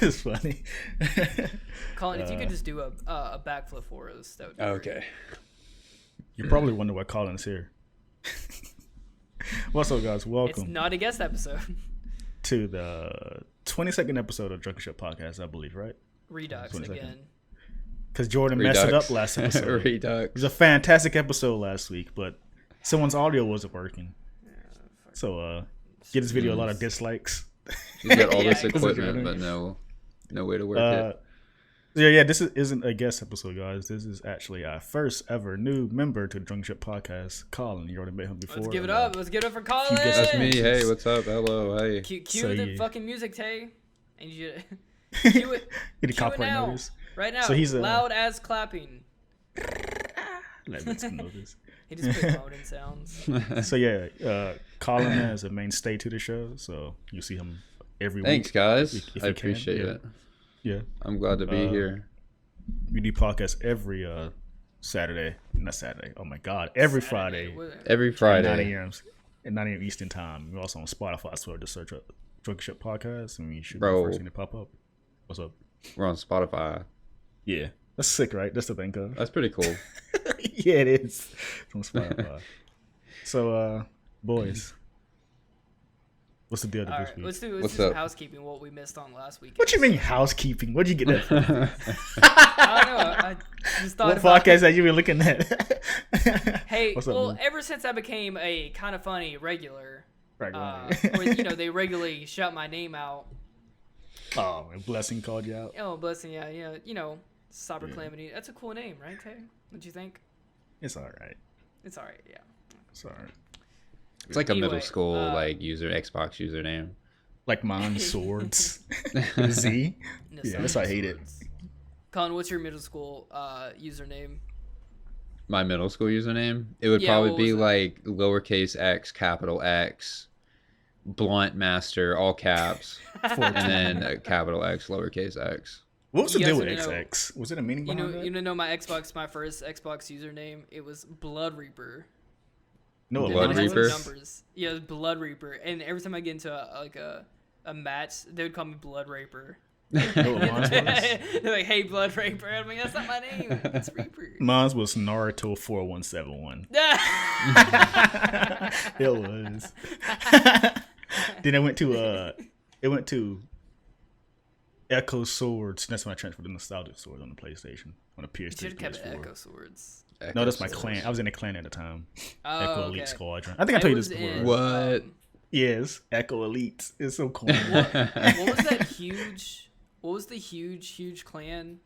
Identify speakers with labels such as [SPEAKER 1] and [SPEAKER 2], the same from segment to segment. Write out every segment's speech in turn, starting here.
[SPEAKER 1] It's funny.
[SPEAKER 2] Colin, if you could just do a backflip for us, that would be
[SPEAKER 3] Okay.
[SPEAKER 2] great.
[SPEAKER 1] You probably wonder why Colin's here. What's up, guys?
[SPEAKER 2] It's
[SPEAKER 1] Welcome
[SPEAKER 2] not a guest episode.
[SPEAKER 1] to the 22nd episode of Drunken Ship Podcast, I believe, right?
[SPEAKER 2] Redux
[SPEAKER 1] 22nd.
[SPEAKER 2] again.
[SPEAKER 1] Because Jordan messed it up last episode. It
[SPEAKER 3] Redux.
[SPEAKER 1] was a fantastic episode last week, but someone's audio wasn't working. So, get this video a lot of dislikes.
[SPEAKER 3] You got all this
[SPEAKER 2] Yeah,
[SPEAKER 3] equipment, but no way to work it.
[SPEAKER 1] Yeah, this isn't a guest episode, guys. This is actually our first ever new member to the Drunken Ship Podcast, Colin. You already met him before.
[SPEAKER 2] Let's give it up. Let's give it up for Colin.
[SPEAKER 3] That's me. Hey, what's up? Hello. Hey.
[SPEAKER 2] Cue
[SPEAKER 1] So,
[SPEAKER 2] the
[SPEAKER 1] yeah.
[SPEAKER 2] fucking music, Tay. And you cue it.
[SPEAKER 1] Get a
[SPEAKER 2] Cue it
[SPEAKER 1] copyright
[SPEAKER 2] now.
[SPEAKER 1] notice.
[SPEAKER 2] Right now.
[SPEAKER 1] So he's
[SPEAKER 2] loud as clapping.
[SPEAKER 1] Let me know this.
[SPEAKER 2] He just put moaning sounds.
[SPEAKER 1] So yeah, Colin is a mainstay to the show, so you see him every
[SPEAKER 3] Thanks,
[SPEAKER 1] week.
[SPEAKER 3] guys.
[SPEAKER 1] if you
[SPEAKER 3] I
[SPEAKER 1] can.
[SPEAKER 3] appreciate it.
[SPEAKER 1] Yeah,
[SPEAKER 3] I'm glad to be here.
[SPEAKER 1] we do podcasts every Saturday. Not Saturday. Oh my God, every Friday.
[SPEAKER 3] Every
[SPEAKER 1] At 9
[SPEAKER 3] Friday.
[SPEAKER 1] a.m. at 9 a.m. Eastern time. We're also on Spotify, so just search up Drunken Ship Podcast, and you should be the
[SPEAKER 3] Bro.
[SPEAKER 1] first thing to pop up. What's up?
[SPEAKER 3] We're on Spotify.
[SPEAKER 1] Yeah, that's sick, right? That's the thing, of.
[SPEAKER 3] That's pretty cool.
[SPEAKER 1] Yeah, it is. It's on Spotify. So, boys, what's the deal
[SPEAKER 2] All
[SPEAKER 1] this
[SPEAKER 2] right,
[SPEAKER 1] week?
[SPEAKER 2] let's do
[SPEAKER 3] What's
[SPEAKER 2] some
[SPEAKER 3] up?
[SPEAKER 2] housekeeping. What we missed on last week.
[SPEAKER 1] What you mean housekeeping? Where'd you get that from?
[SPEAKER 2] I don't know. I just thought
[SPEAKER 1] What
[SPEAKER 2] about
[SPEAKER 1] podcast have you been looking at?
[SPEAKER 2] Hey,
[SPEAKER 1] What's up,
[SPEAKER 2] well,
[SPEAKER 1] man?
[SPEAKER 2] ever since I became a kind of funny regular,
[SPEAKER 1] Right,
[SPEAKER 2] where, they regularly shout my name out.
[SPEAKER 1] Oh, and Blessing called you out.
[SPEAKER 2] Oh, blessing, yeah, CyberCalamity. That's a cool name, right, Tay? What'd you think?
[SPEAKER 1] It's all right.
[SPEAKER 2] It's all right, yeah.
[SPEAKER 1] It's all right.
[SPEAKER 3] It's like a
[SPEAKER 2] Anyway,
[SPEAKER 3] middle school Xbox username.
[SPEAKER 1] Like mine, swords. Z.
[SPEAKER 2] No,
[SPEAKER 1] Yeah,
[SPEAKER 2] sorry,
[SPEAKER 1] that's why I hate it.
[SPEAKER 2] words. Colin, what's your middle school username?
[SPEAKER 3] My middle school username? It would
[SPEAKER 2] Yeah,
[SPEAKER 3] probably
[SPEAKER 2] what
[SPEAKER 3] be
[SPEAKER 2] was it?
[SPEAKER 3] like lowercase x, capital X, blunt master, all caps, and then a capital X, lowercase x.
[SPEAKER 1] What was the
[SPEAKER 2] You
[SPEAKER 1] deal
[SPEAKER 2] guys
[SPEAKER 1] with
[SPEAKER 2] wanna know-
[SPEAKER 1] XX? Was it a meaning behind that?
[SPEAKER 2] You know my first Xbox username, it was Blood Reaper.
[SPEAKER 1] No, it
[SPEAKER 3] Blood
[SPEAKER 2] And it had
[SPEAKER 1] wasn't.
[SPEAKER 3] Reaper?
[SPEAKER 2] some numbers. Yeah, it was Blood Reaper. And every time I get into a match, they would call me Blood Raper.
[SPEAKER 1] No, mine was.
[SPEAKER 2] They're like, "Hey, Blood Raper." I'm like, "That's not my name. It's Reaper."
[SPEAKER 1] Mine was Naruto 4171. It was. Then it went to Echo Swords. That's when I transferred the nostalgic sword on the PlayStation on the
[SPEAKER 2] You
[SPEAKER 1] PS3.
[SPEAKER 2] should have kept it
[SPEAKER 1] PS4.
[SPEAKER 2] Echo Swords.
[SPEAKER 1] No, that's my clan. I was in a clan at the time.
[SPEAKER 2] Oh,
[SPEAKER 1] Echo
[SPEAKER 2] okay.
[SPEAKER 1] Elite Squadron. I think I told you this
[SPEAKER 2] was
[SPEAKER 1] before.
[SPEAKER 2] in,
[SPEAKER 3] What?
[SPEAKER 1] Yes, Echo Elite. It's so cool.
[SPEAKER 2] What was that huge? What was the huge clan?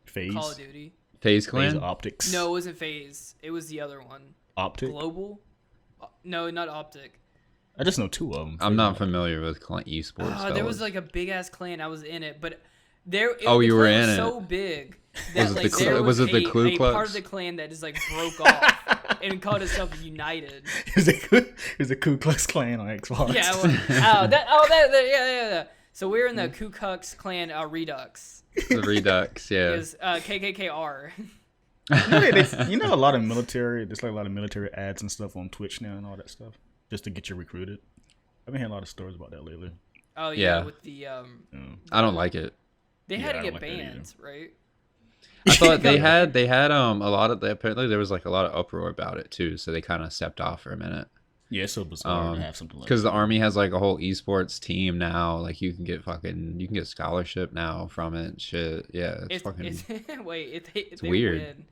[SPEAKER 1] Phase.
[SPEAKER 2] Call of Duty.
[SPEAKER 3] FaZe
[SPEAKER 1] Phase
[SPEAKER 3] Clan?
[SPEAKER 1] Optics.
[SPEAKER 2] No, it wasn't Phase. It was the other one.
[SPEAKER 1] Optic.
[SPEAKER 2] Global. No, not Optic.
[SPEAKER 1] I just know two of them.
[SPEAKER 3] I'm not familiar with esports.
[SPEAKER 2] There was like a big ass clan. I was in it, but there.
[SPEAKER 3] Oh,
[SPEAKER 2] the
[SPEAKER 3] you were
[SPEAKER 2] clan
[SPEAKER 3] in
[SPEAKER 2] was
[SPEAKER 3] it.
[SPEAKER 2] So big that
[SPEAKER 3] Was it
[SPEAKER 2] like
[SPEAKER 3] the Ku-
[SPEAKER 2] there
[SPEAKER 3] was it the Ku
[SPEAKER 2] a part
[SPEAKER 3] Klux?
[SPEAKER 2] of the clan that just like broke off and called itself United.
[SPEAKER 1] It was a Ku Klux Klan on Xbox.
[SPEAKER 2] Yeah. Well, yeah. So we're in the Ku Klux Klan Redux.
[SPEAKER 3] The Redux,
[SPEAKER 2] It
[SPEAKER 3] yeah.
[SPEAKER 2] was KKKR.
[SPEAKER 1] You know, a lot of military. There's like a lot of military ads and stuff on Twitch now and all that stuff, just to get you recruited. I've been hearing a lot of stories about that lately.
[SPEAKER 2] Oh yeah,
[SPEAKER 3] Yeah.
[SPEAKER 2] with the
[SPEAKER 3] I don't like it.
[SPEAKER 2] they
[SPEAKER 1] Yeah,
[SPEAKER 2] had
[SPEAKER 1] I
[SPEAKER 2] to
[SPEAKER 1] don't
[SPEAKER 2] get
[SPEAKER 1] like that either.
[SPEAKER 2] banned, right?
[SPEAKER 3] I thought they had a lot of apparently there was like a lot of uproar about it too, so they kind of stepped off for a minute.
[SPEAKER 1] Yeah, it's so bizarre to have something like
[SPEAKER 3] Because
[SPEAKER 1] that.
[SPEAKER 3] the army has like a whole esports team now. Like you can get scholarship now from it. Shit, yeah, it's fucking.
[SPEAKER 2] Wait, if they
[SPEAKER 3] weird.
[SPEAKER 2] win,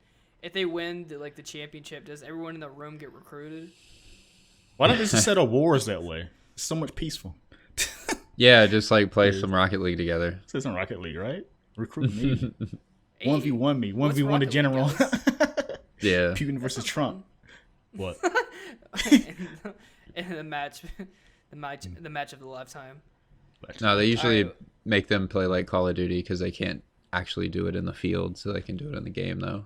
[SPEAKER 2] if they win the championship, does everyone in the room get recruited?
[SPEAKER 1] Why don't they just set up wars that way? It's so much peaceful.
[SPEAKER 3] Yeah, just like play some Rocket League together.
[SPEAKER 1] So it's in Rocket League, right? Recruit me.
[SPEAKER 2] Hey,
[SPEAKER 1] 1v1 me.
[SPEAKER 2] what's
[SPEAKER 1] 1v1 the
[SPEAKER 2] Rocket League,
[SPEAKER 1] general.
[SPEAKER 2] guys?
[SPEAKER 3] Yeah.
[SPEAKER 1] Putin versus Trump. What?
[SPEAKER 2] and the match of the lifetime.
[SPEAKER 3] No, they usually
[SPEAKER 2] Alright.
[SPEAKER 3] make them play like Call of Duty because they can't actually do it in the field, so they can do it in the game though.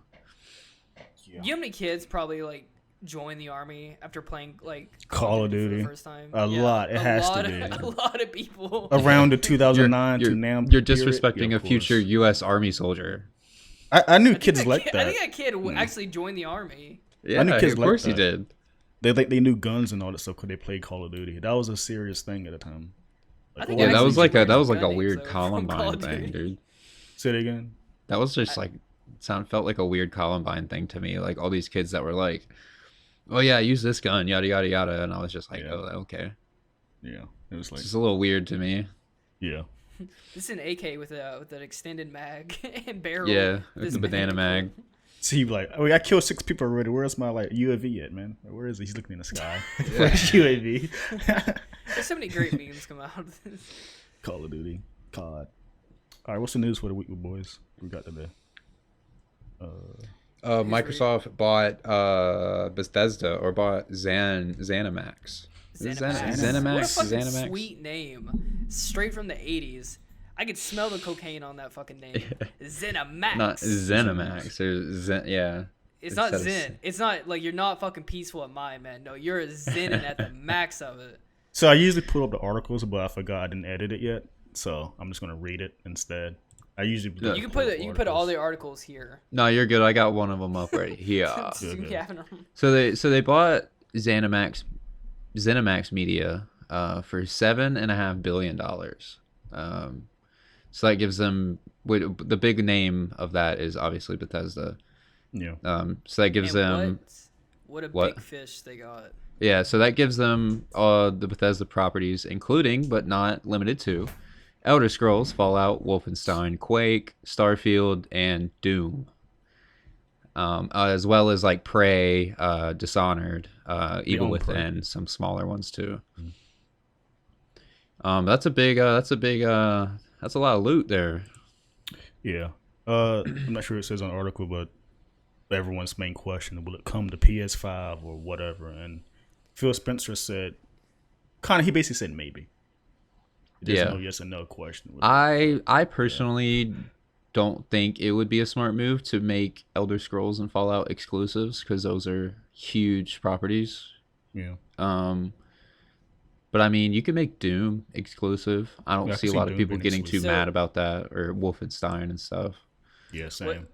[SPEAKER 1] Yeah.
[SPEAKER 2] You know how many kids probably like join the army after playing like
[SPEAKER 1] Call of
[SPEAKER 2] for
[SPEAKER 1] Duty.
[SPEAKER 2] the first time?
[SPEAKER 1] A lot. It has to be.
[SPEAKER 2] A lot of people.
[SPEAKER 1] Around the 2009
[SPEAKER 3] You're
[SPEAKER 1] to now.
[SPEAKER 3] you're
[SPEAKER 1] period?
[SPEAKER 3] disrespecting
[SPEAKER 1] Yeah,
[SPEAKER 3] a
[SPEAKER 1] of
[SPEAKER 3] future
[SPEAKER 1] course.
[SPEAKER 3] U.S. Army soldier.
[SPEAKER 1] I knew
[SPEAKER 2] I think
[SPEAKER 1] kids like
[SPEAKER 2] kid,
[SPEAKER 1] that.
[SPEAKER 2] I think that kid actually joined the army.
[SPEAKER 3] Yeah,
[SPEAKER 1] knew kids
[SPEAKER 3] of
[SPEAKER 1] like
[SPEAKER 3] course he
[SPEAKER 1] that.
[SPEAKER 3] did.
[SPEAKER 1] They knew guns and all that stuff because they played Call of Duty. That was a serious thing at the time.
[SPEAKER 2] I think
[SPEAKER 3] Yeah, that was like a
[SPEAKER 2] gunning,
[SPEAKER 3] weird
[SPEAKER 2] so, from Call
[SPEAKER 3] Columbine
[SPEAKER 2] of Duty.
[SPEAKER 3] thing, dude.
[SPEAKER 1] Say it again.
[SPEAKER 3] That was just like felt like a weird Columbine thing to me. Like all these kids that were like, "Oh yeah, use this gun, yada yada yada," and I was just like,
[SPEAKER 1] Yeah.
[SPEAKER 3] "Oh, okay."
[SPEAKER 1] Yeah, it was like
[SPEAKER 3] It's just a little weird to me.
[SPEAKER 1] yeah.
[SPEAKER 2] This is an AK with an extended mag and barrel.
[SPEAKER 3] Yeah,
[SPEAKER 2] This
[SPEAKER 3] it's a banana mag.
[SPEAKER 1] See, like, oh, I killed 6 people already. Where's my like UAV at, man? Where is he? He's looking in the sky. Where's UAV?
[SPEAKER 2] There's so many great memes come out of this.
[SPEAKER 1] Call of Duty, COD. All right, what's the news for the week, boys? We got today.
[SPEAKER 3] Microsoft bought Bethesda or bought ZeniMax.
[SPEAKER 2] ZeniMax. What a fucking
[SPEAKER 3] ZeniMax?
[SPEAKER 2] sweet name. Straight from the 80s. I could smell the cocaine on that fucking name. ZeniMax.
[SPEAKER 3] Not ZeniMax. Yeah.
[SPEAKER 2] It's not
[SPEAKER 3] Instead of
[SPEAKER 2] Zen. It's not like you're not fucking peaceful at mine, man. No, you're zenning at the max of it.
[SPEAKER 1] So I usually pull up the articles, but I forgot I didn't edit it yet. So I'm just gonna read it instead. I usually
[SPEAKER 2] You can put all the articles here.
[SPEAKER 3] No, you're good. I got one of them up right here.
[SPEAKER 2] Yeah.
[SPEAKER 3] So they bought ZeniMax Media for $7.5 billion. So that gives them the big name of that is obviously Bethesda.
[SPEAKER 1] Yeah.
[SPEAKER 3] So that gives them
[SPEAKER 2] what a big fish they got.
[SPEAKER 3] Yeah, so that gives them the Bethesda properties, including but not limited to Elder Scrolls, Fallout, Wolfenstein, Quake, Starfield, and Doom, as well as like Prey, Dishonored, Evil Within, some smaller ones too. That's a lot of loot there.
[SPEAKER 1] Yeah. I'm not sure it says on the article, but everyone's main question, will it come to PS5 or whatever? And Phil Spencer said, he basically said maybe. There's no yes or no question.
[SPEAKER 3] I personally don't think it would be a smart move to make Elder Scrolls and Fallout exclusives because those are huge properties.
[SPEAKER 1] Yeah.
[SPEAKER 3] But I mean, you can make Doom exclusive. I don't see a lot of people getting too mad about that, or Wolfenstein and stuff.
[SPEAKER 1] Yeah, same.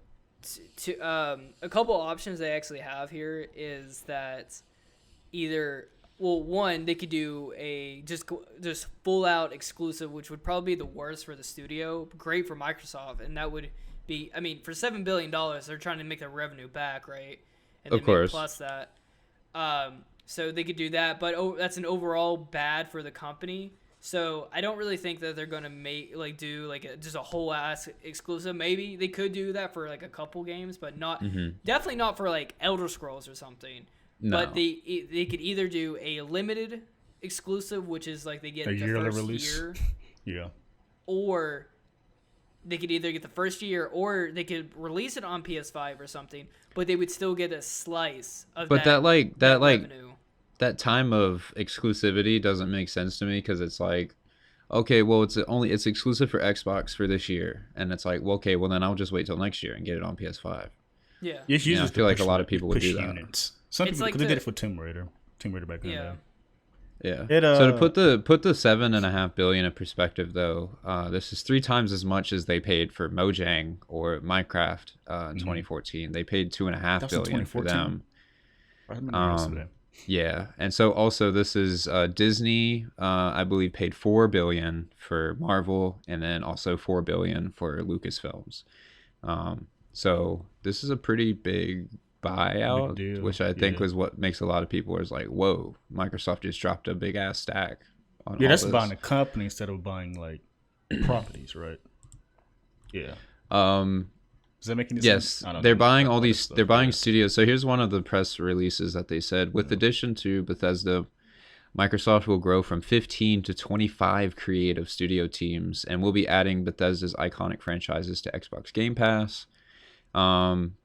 [SPEAKER 2] A couple options they actually have here is that either, well, one, they could do a just full out exclusive, which would probably be the worst for the studio. Great for Microsoft, and that would be, I mean, for $7 billion, they're trying to make their revenue back, right? And
[SPEAKER 3] of course.
[SPEAKER 2] Plus that, so they could do that, but that's an overall bad for the company. So I don't really think that they're gonna do just a whole ass exclusive. Maybe they could do that for like a couple games, but not definitely not for like Elder Scrolls or something.
[SPEAKER 3] No.
[SPEAKER 2] But they could either do a limited exclusive, which is like they get the first
[SPEAKER 1] release.
[SPEAKER 2] year,
[SPEAKER 1] Yeah,
[SPEAKER 2] or they could either get the first year, or they could release it on PS5 or something. But they would still get a slice of that revenue.
[SPEAKER 3] That time of exclusivity doesn't make sense to me because it's like, okay, well, it's exclusive for Xbox for this year, and it's like, well, okay, well then I'll just wait till next year and get it on PS5.
[SPEAKER 2] Yeah.
[SPEAKER 1] I
[SPEAKER 3] feel like a lot of people would do that.
[SPEAKER 1] Units. Some people, because they did it for Tomb Raider back then.
[SPEAKER 3] Yeah.
[SPEAKER 1] Yeah.
[SPEAKER 3] So to put the $7.5 billion in perspective, though, this is 3 times as much as they paid for Mojang or Minecraft in 2014. They paid $2.5 billion for them. Yeah, and so also this is Disney. I believe paid $4 billion for Marvel, and then also $4 billion for Lucasfilms. So this is a pretty big buyout, which I think was what makes a lot of people is like, whoa, Microsoft just dropped a big ass stack.
[SPEAKER 1] That's buying a company instead of buying like properties, right? Yeah. Does that make any sense?
[SPEAKER 3] Yes, they're buying all these. They're buying studios. So here's one of the press releases that they said: with addition to Bethesda, Microsoft will grow from 15 to 25 creative studio teams, and will be adding Bethesda's iconic franchises to Xbox Game Pass.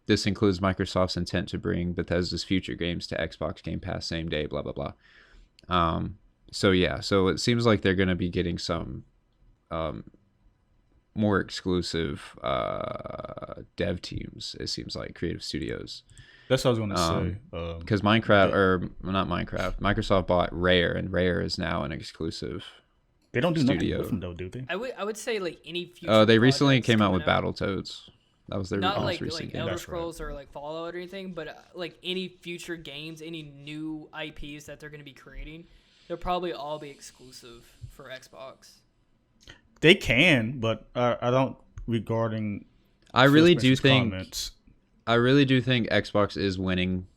[SPEAKER 3] This includes Microsoft's intent to bring Bethesda's future games to Xbox Game Pass same day. Blah blah blah. So it seems like they're going to be getting some more exclusive dev teams. It seems like creative studios.
[SPEAKER 1] That's what I was going to say.
[SPEAKER 3] Because Microsoft bought Rare, and Rare is now an exclusive.
[SPEAKER 1] They don't do
[SPEAKER 3] studio.
[SPEAKER 1] nothing with them though, do they?
[SPEAKER 2] I would say like any future.
[SPEAKER 3] They recently came out with Battletoads. That was their
[SPEAKER 2] not
[SPEAKER 3] most recent game.
[SPEAKER 2] Elder Scrolls or like Fallout or anything, but like any future games, any new IPs that they're going to be creating, they'll probably all be exclusive for Xbox.
[SPEAKER 1] They can, but I don't regarding.
[SPEAKER 3] I really do
[SPEAKER 1] Spencer's
[SPEAKER 3] think.
[SPEAKER 1] comments.
[SPEAKER 3] I really do think Xbox is winning,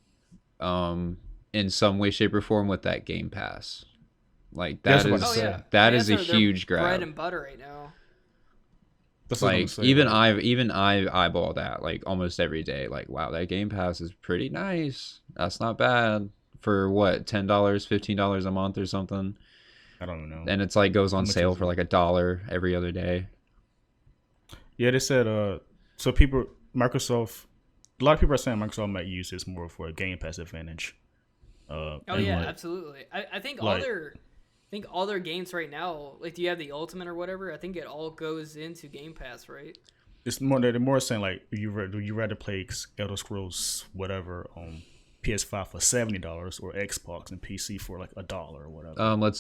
[SPEAKER 3] in some way, shape, or form with that Game Pass. Like that is that is a huge grab.
[SPEAKER 2] Bread and butter right now.
[SPEAKER 1] That's
[SPEAKER 3] Like even I eyeball that like almost every day. Like wow, that Game Pass is pretty nice. That's not bad for what $10, $15 a month or something.
[SPEAKER 1] I don't know.
[SPEAKER 3] And it's like goes on sale for like $1 every other day.
[SPEAKER 1] Yeah, they said so Microsoft. A lot of people are saying Microsoft might use this more for a Game Pass advantage.
[SPEAKER 2] Absolutely. I think all their games right now, like, do you have the Ultimate or whatever? I think it all goes into Game Pass, right?
[SPEAKER 1] It's more they're more saying like, do you rather play Elder Scrolls whatever on PS5 for $70 or Xbox and PC for like $1 or whatever?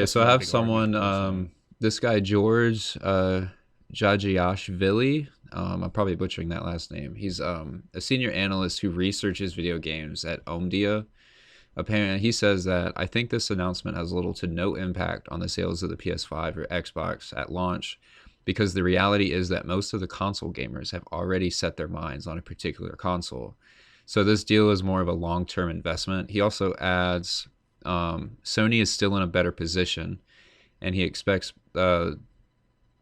[SPEAKER 3] So I have someone, this guy George Jajiashvili. I'm probably butchering that last name. He's a senior analyst who researches video games at Omdia. Apparently, he says that I think this announcement has little to no impact on the sales of the PS5 or Xbox at launch, because the reality is that most of the console gamers have already set their minds on a particular console. So this deal is more of a long-term investment. He also adds Sony is still in a better position, and he expects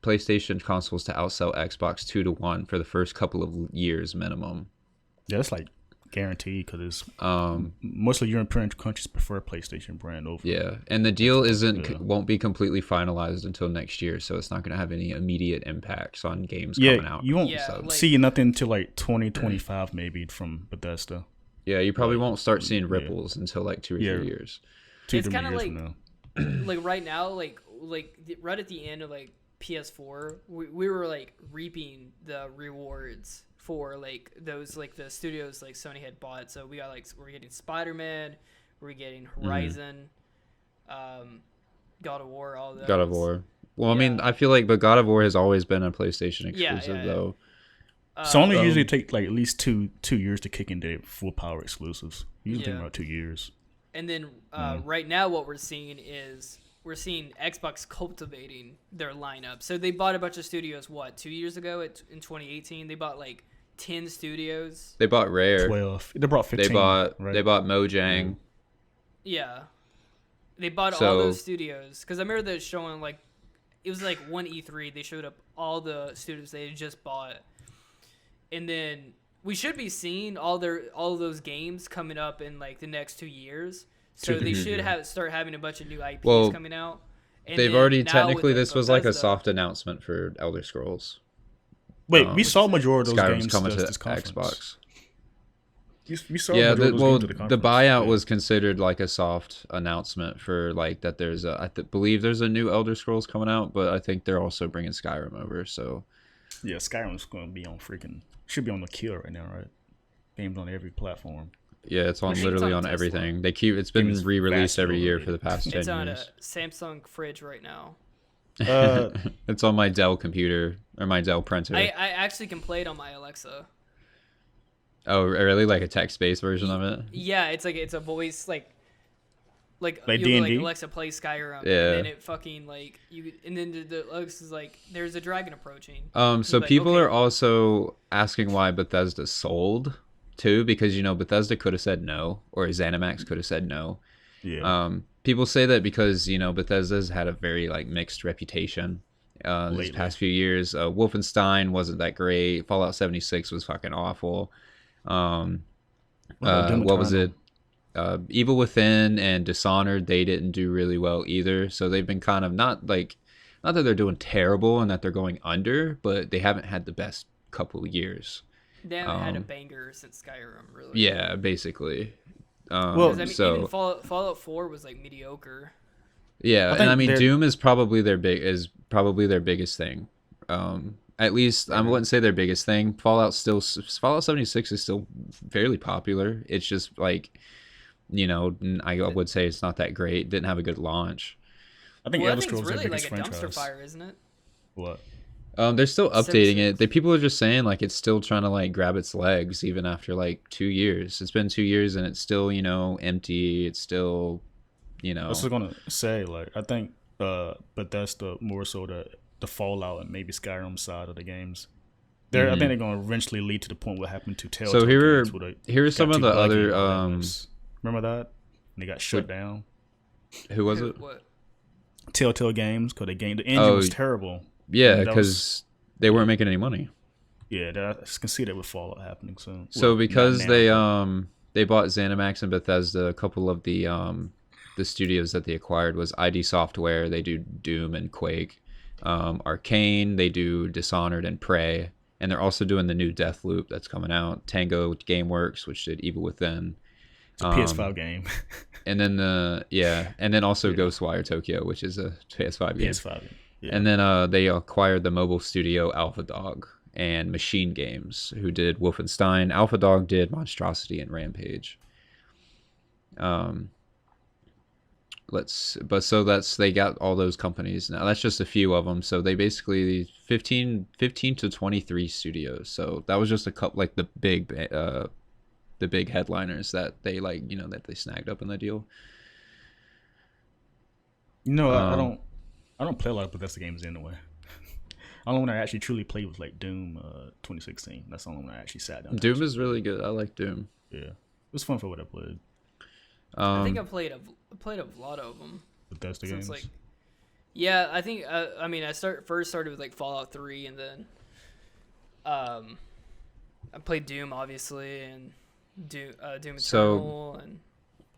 [SPEAKER 3] PlayStation consoles to outsell Xbox 2-1 for the first couple of years minimum.
[SPEAKER 1] Yeah, that's like guaranteed because it's mostly European countries prefer PlayStation brand over.
[SPEAKER 3] Yeah, and the deal won't be completely finalized until next year, so it's not going to have any immediate impacts on games coming out.
[SPEAKER 1] You won't see nothing until like 2025 maybe from Bethesda.
[SPEAKER 3] Yeah, you probably won't start seeing ripples until like 2 or 3 years.
[SPEAKER 2] It's kind of like right now, like right at the end of like PS4, we were like reaping the rewards for like those like the studios like Sony had bought. So we got like we're getting Spider-Man, we're getting Horizon, God of War, all those.
[SPEAKER 3] God of War. Well, I mean, I feel like, but God of War has always been a PlayStation exclusive though.
[SPEAKER 1] Sony usually take like at least two years to kick into full power exclusives. Usually take about 2 years. And
[SPEAKER 2] then right now, what we're seeing is Xbox cultivating their lineup. So they bought a bunch of studios. 2 years ago in 2018, they bought like 10 studios.
[SPEAKER 3] They bought Rare.
[SPEAKER 1] 12. They bought 15.
[SPEAKER 3] They bought Mojang.
[SPEAKER 2] Yeah, they bought all those studios because I remember they showing like it was like one E3. They showed up all the studios they had just bought, and then we should be seeing all of those games coming up in like the next 2 years. So they should start having a bunch of new IPs coming out. And
[SPEAKER 3] they've already technically this was like a soft announcement for Elder Scrolls.
[SPEAKER 1] Wait, we saw majority of those
[SPEAKER 3] Skyrim's
[SPEAKER 1] games
[SPEAKER 3] coming to
[SPEAKER 1] this
[SPEAKER 3] Xbox.
[SPEAKER 1] We saw
[SPEAKER 3] the buyout was considered like a soft announcement for like that. There's believe there's a new Elder Scrolls coming out, but I think they're also bringing Skyrim over. So
[SPEAKER 1] yeah, Skyrim's going to be on should be on the kill right now, right? Games on every platform.
[SPEAKER 3] Yeah, it's literally on everything. It's been re-released every year for the past 10 years.
[SPEAKER 2] It's on a Samsung fridge right now.
[SPEAKER 3] It's on my Dell computer or my Dell printer.
[SPEAKER 2] I actually can play it on my Alexa.
[SPEAKER 3] Oh, really? Like a text-based version of it?
[SPEAKER 2] Yeah, it's a voice like
[SPEAKER 1] D&D?
[SPEAKER 2] like Alexa play Skyrim,
[SPEAKER 3] yeah.
[SPEAKER 2] And then it fucking like and then the Alexa's like there's a dragon approaching.
[SPEAKER 3] So people are also asking why Bethesda sold too, because Bethesda could have said no, or ZeniMax could have said no.
[SPEAKER 1] Yeah.
[SPEAKER 3] People say that because Bethesda's had a very like mixed reputation these past few years. Wolfenstein wasn't that great. Fallout 76 was fucking awful. What was it? Evil Within and Dishonored, they didn't do really well either. So they've been kind of not that they're doing terrible and that they're going under, but they haven't had the best couple of years.
[SPEAKER 2] They haven't had a banger since Skyrim, really.
[SPEAKER 3] Yeah, basically.
[SPEAKER 2] Even Fallout 4 was like mediocre.
[SPEAKER 3] Yeah, and I mean Doom is probably their biggest thing. At least I wouldn't say their biggest thing. Fallout 76 is still fairly popular. It's just like, I would say it's not that great. Didn't have a good launch.
[SPEAKER 1] I think Elder Scrolls
[SPEAKER 2] is really
[SPEAKER 1] like a
[SPEAKER 2] dumpster fire, isn't it?
[SPEAKER 1] What?
[SPEAKER 3] They're still updating it. People are just saying like it's still trying to like grab its legs even after like 2 years. It's been 2 years and it's still empty. It's still
[SPEAKER 1] I was gonna say like I think Bethesda more so the Fallout and maybe Skyrim side of the games. I think they're going to eventually lead to the point what happened to Telltale.
[SPEAKER 3] So here are some of the other.
[SPEAKER 1] Remember that? And they got shut down.
[SPEAKER 3] Who was it?
[SPEAKER 2] What?
[SPEAKER 1] Telltale Games, because the engine was terrible.
[SPEAKER 3] Yeah, because they weren't making any money.
[SPEAKER 1] Yeah, I can see that with Fallout happening.
[SPEAKER 3] So because they bought ZeniMax and Bethesda, a couple of the studios that they acquired was ID Software. They do Doom and Quake. Arcane, they do Dishonored and Prey. And they're also doing the new Deathloop that's coming out. Tango Gameworks, which did Evil Within.
[SPEAKER 1] It's a PS5 game.
[SPEAKER 3] And then and then also Ghostwire Tokyo, which is a PS5 game.
[SPEAKER 1] PS5. Yeah.
[SPEAKER 3] And then they acquired the mobile studio Alpha Dog and Machine Games, who did Wolfenstein. Alpha Dog did Monstrosity and Rampage. They got all those companies now. That's just a few of them. So they basically 15 to 23 studios. So that was just a couple, like the big headliners that they that they snagged up in the deal.
[SPEAKER 1] I don't play a lot of Bethesda games anyway. The only one I actually truly played was like Doom 2016. That's the only one I actually sat down.
[SPEAKER 3] Doom is really good. I like Doom.
[SPEAKER 1] Yeah, it was fun for what I played.
[SPEAKER 2] I think I played a lot of them.
[SPEAKER 1] Bethesda games.
[SPEAKER 2] Yeah, I think. I first started with like Fallout 3, and then I played Doom, obviously, and Doom Eternal and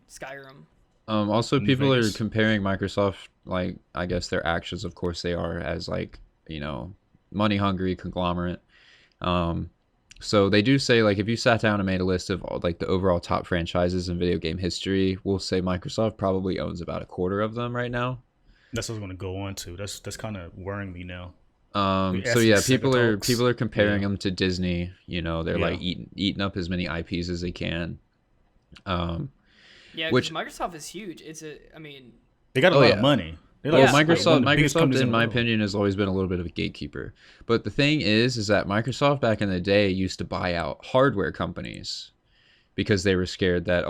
[SPEAKER 2] Skyrim.
[SPEAKER 3] Also, people are comparing Microsoft, like, I guess their actions, of course they are, as like, money hungry conglomerate. So they do say, like, if you sat down and made a list of all, like, the overall top franchises in video game history, we'll say Microsoft probably owns about a quarter of them right now.
[SPEAKER 1] That's what I was going to go on to. That's kind of worrying me now.
[SPEAKER 3] So yeah, people are comparing them to Disney. They're like eating up as many IPs as they can.
[SPEAKER 2] Which Microsoft is huge.
[SPEAKER 1] They got a lot of money.
[SPEAKER 3] Microsoft, in my opinion, has always been a little bit of a gatekeeper. But the thing is that Microsoft back in the day used to buy out hardware companies because they were scared that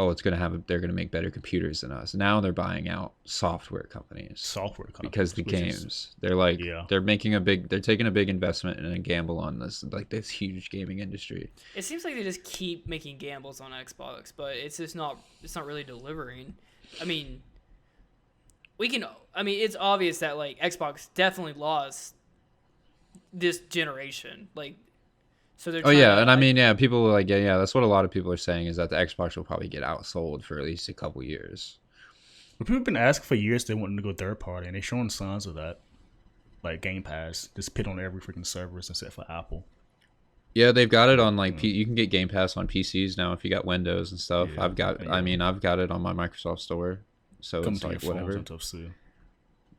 [SPEAKER 3] they're gonna make better computers than us. Now they're buying out software companies because the games they're taking a big investment and a gamble on this huge gaming industry.
[SPEAKER 2] It seems like they just keep making gambles on Xbox, but it's not really delivering. It's obvious that like Xbox definitely lost this generation. Like, so they're
[SPEAKER 3] people are like, that's what a lot of people are saying, is that the Xbox will probably get outsold for at least a couple years.
[SPEAKER 1] But people have been asking for years they wanted to go third party, and they're showing signs of that. Like Game Pass, just put on every freaking servers except for Apple.
[SPEAKER 3] Yeah, they've got it on you can get Game Pass on PCs now if you got Windows and stuff. Yeah, I've got it on my Microsoft Store. So it's like whatever.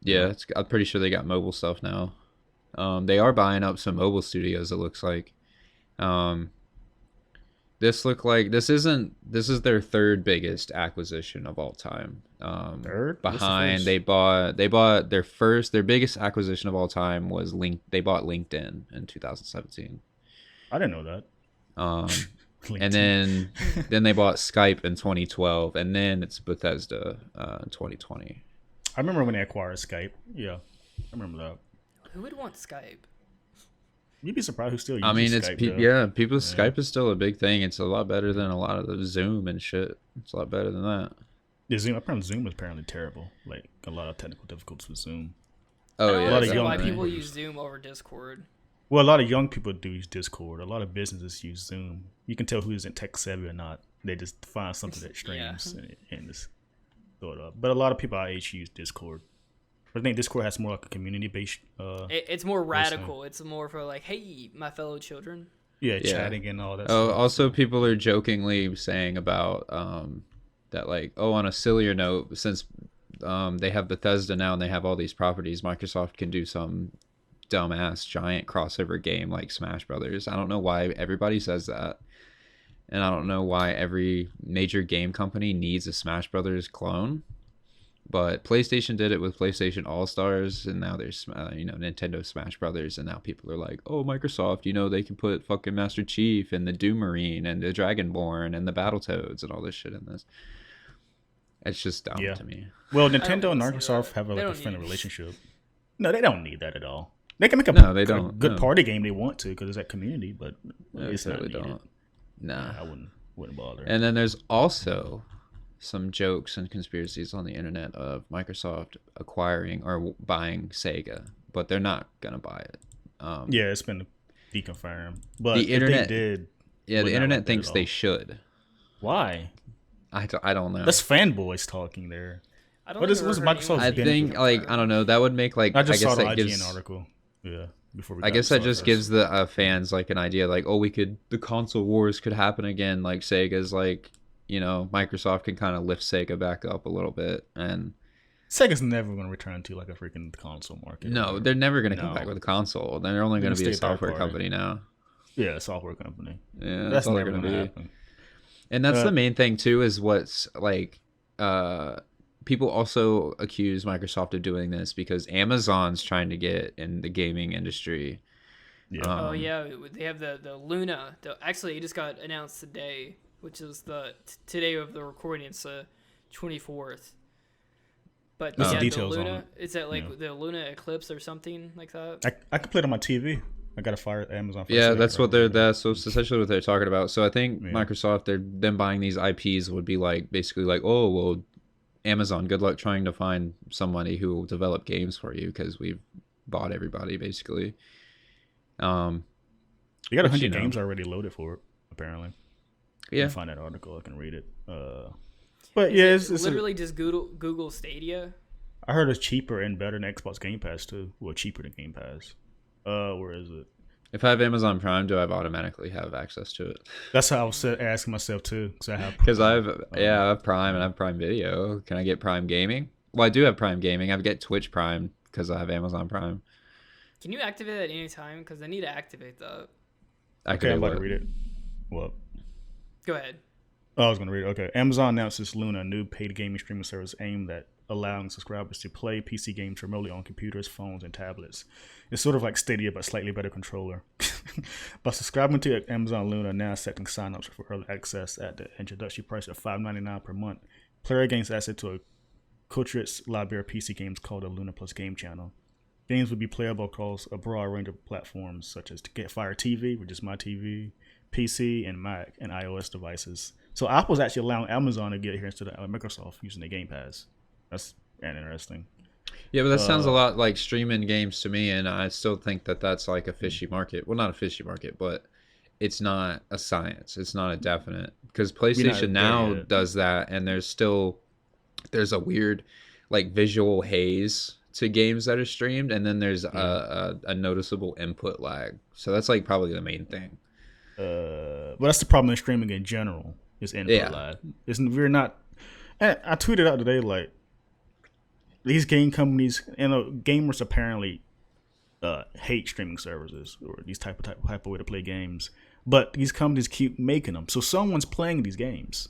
[SPEAKER 3] Yeah, I'm pretty sure they got mobile stuff now. They are buying up some mobile studios, it looks like. This is their third biggest acquisition of all time.
[SPEAKER 1] Third?
[SPEAKER 3] Behind their biggest acquisition of all time was they bought LinkedIn in 2017.
[SPEAKER 1] I didn't know that.
[SPEAKER 3] And then they bought Skype in 2012, and then it's Bethesda in 2020.
[SPEAKER 1] I remember when they acquired Skype. Yeah, I remember that.
[SPEAKER 2] Who would want Skype?
[SPEAKER 1] You'd be surprised who still uses Skype.
[SPEAKER 3] Skype is still a big thing. It's a lot better than a lot of the Zoom and shit. It's a lot better than that.
[SPEAKER 1] Yeah, Zoom is apparently terrible. Like, a lot of technical difficulties with Zoom.
[SPEAKER 3] Oh, yeah.
[SPEAKER 2] I don't know why people use Zoom over Discord.
[SPEAKER 1] Well, a lot of young people do use Discord. A lot of businesses use Zoom. You can tell who isn't tech savvy or not. They just find something that streams and just throw it up. But a lot of people our age use Discord. But I think Discord has more like a community-based...
[SPEAKER 2] it's more radical. It's more for like, hey, my fellow children.
[SPEAKER 1] Yeah, chatting and all that
[SPEAKER 3] stuff.
[SPEAKER 1] stuff.
[SPEAKER 3] Also, people are jokingly saying about that, like, on a sillier note, since they have Bethesda now and they have all these properties, Microsoft can do some dumbass giant crossover game like Smash Brothers. I don't know why everybody says that, and I don't know why every major game company needs a Smash Brothers clone, but PlayStation did it with PlayStation All-Stars, and now there's Nintendo Smash Brothers, and now people are like, oh, Microsoft, they can put fucking Master Chief and the Doom Marine and the Dragonborn and the Battletoads and all this shit in this. It's just dumb to me.
[SPEAKER 1] Well, Nintendo and Microsoft have a friendly relationship. No, they don't need that at all. They can make
[SPEAKER 3] they
[SPEAKER 1] a
[SPEAKER 3] don't.
[SPEAKER 1] good
[SPEAKER 3] No.
[SPEAKER 1] party game they want to because it's that community, but
[SPEAKER 3] No,
[SPEAKER 1] it's not
[SPEAKER 3] they
[SPEAKER 1] needed.
[SPEAKER 3] don't. Nah.
[SPEAKER 1] I wouldn't bother.
[SPEAKER 3] And then there's also some jokes and conspiracies on the internet of Microsoft acquiring or buying Sega, but they're not gonna buy it.
[SPEAKER 1] Yeah, it's been deconfirmed. But
[SPEAKER 3] The internet
[SPEAKER 1] if they did,
[SPEAKER 3] Yeah,
[SPEAKER 1] would
[SPEAKER 3] the
[SPEAKER 1] not
[SPEAKER 3] internet
[SPEAKER 1] like that
[SPEAKER 3] thinks
[SPEAKER 1] at
[SPEAKER 3] they
[SPEAKER 1] all.
[SPEAKER 3] should.
[SPEAKER 1] Why?
[SPEAKER 3] I don't know.
[SPEAKER 1] That's fanboys talking there.
[SPEAKER 2] I don't
[SPEAKER 1] What
[SPEAKER 2] think
[SPEAKER 1] is
[SPEAKER 2] I've
[SPEAKER 1] what's
[SPEAKER 2] ever heard
[SPEAKER 1] Microsoft's
[SPEAKER 2] anyone
[SPEAKER 3] I
[SPEAKER 2] say
[SPEAKER 1] benefit?
[SPEAKER 3] think like I don't know. That would make like
[SPEAKER 1] I just saw
[SPEAKER 3] guess
[SPEAKER 1] the
[SPEAKER 3] that
[SPEAKER 1] IGN
[SPEAKER 3] gives.
[SPEAKER 1] article. Yeah, before we.
[SPEAKER 3] I
[SPEAKER 1] got
[SPEAKER 3] guess that
[SPEAKER 1] started
[SPEAKER 3] just
[SPEAKER 1] first.
[SPEAKER 3] gives the fans like an idea, like, oh, the console wars could happen again. Like Sega's like, Microsoft can kind of lift Sega back up a little bit, and
[SPEAKER 1] Sega's never going to return to like a freaking console market.
[SPEAKER 3] no,
[SPEAKER 1] or-
[SPEAKER 3] they're never gonna come
[SPEAKER 1] No.
[SPEAKER 3] back with a console. They're only
[SPEAKER 1] They're
[SPEAKER 3] gonna be
[SPEAKER 1] gonna
[SPEAKER 3] a
[SPEAKER 1] stay third
[SPEAKER 3] software
[SPEAKER 1] party.
[SPEAKER 3] company now.
[SPEAKER 1] Yeah, a software company.
[SPEAKER 3] Yeah,
[SPEAKER 1] That's
[SPEAKER 3] all they're
[SPEAKER 1] never
[SPEAKER 3] gonna
[SPEAKER 1] going to
[SPEAKER 3] be.
[SPEAKER 1] happen.
[SPEAKER 3] And that's the main thing too, is what's like people also accuse Microsoft of doing this because Amazon's trying to get in the gaming industry.
[SPEAKER 1] Yeah.
[SPEAKER 2] Oh yeah, they have the Luna. Actually, it just got announced today, which is today of the recording. It's the 24th. But
[SPEAKER 1] What's the
[SPEAKER 2] yeah,
[SPEAKER 1] details on
[SPEAKER 2] Luna.
[SPEAKER 1] it?
[SPEAKER 2] Is that like the Luna Eclipse or something like that?
[SPEAKER 1] I can play it on my TV. I got to fire Amazon.
[SPEAKER 3] Yeah, that's essentially what they're talking about. So I think
[SPEAKER 1] Yeah.
[SPEAKER 3] Microsoft, them buying these IPs would be like basically like, oh well, Amazon, good luck trying to find somebody who will develop games for you because we've bought everybody basically.
[SPEAKER 1] You got
[SPEAKER 3] which,
[SPEAKER 1] 100 games already loaded for it. Apparently. I
[SPEAKER 3] Yeah.
[SPEAKER 1] can find that article. I can read it. But yeah, it's
[SPEAKER 2] literally just Google Stadia.
[SPEAKER 1] I heard it's cheaper and better than Xbox Game Pass too. Well, cheaper than Game Pass. Where is it?
[SPEAKER 3] If I have Amazon Prime, do I automatically have access to it?
[SPEAKER 1] That's how I was asking myself too, because I have.
[SPEAKER 3] Because I have Prime and I have Prime Video. Can I get Prime Gaming? Well, I do have Prime Gaming. I get Twitch Prime because I have Amazon Prime.
[SPEAKER 2] Can you activate that at any time? Because I need to activate that.
[SPEAKER 1] Okay, I'm about to read it. Well,
[SPEAKER 2] Go ahead.
[SPEAKER 1] I was going to read it. Okay. Amazon announces Luna, a new paid gaming streaming service aimed at allowing subscribers to play PC games remotely on computers, phones, and tablets. It's sort of like Stadia, but slightly better controller. By subscribing to Amazon Luna, now accepting signups for early access at the introductory price of $5.99 per month, player gains access to a curated library of PC games called the Luna Plus Game Channel. Games will be playable across a broad range of platforms such as Fire TV, which is my TV, PC, and Mac, and iOS devices. So Apple's actually allowing Amazon to get here instead of Microsoft using the Game Pass. That's interesting.
[SPEAKER 3] Yeah, but that sounds a lot like streaming games to me, and I still think that that's like a fishy market. Well, not a fishy market, but it's not a science. It's not a definite. Because PlayStation now does that, and there's a weird like visual haze to games that are streamed, and then there's a noticeable input lag. So that's like probably the main thing.
[SPEAKER 1] But that's the problem in streaming in general. Is input lag. We're not. And I tweeted out today like these game companies, gamers apparently hate streaming services or these type of way to play games. But these companies keep making them, so someone's playing these games.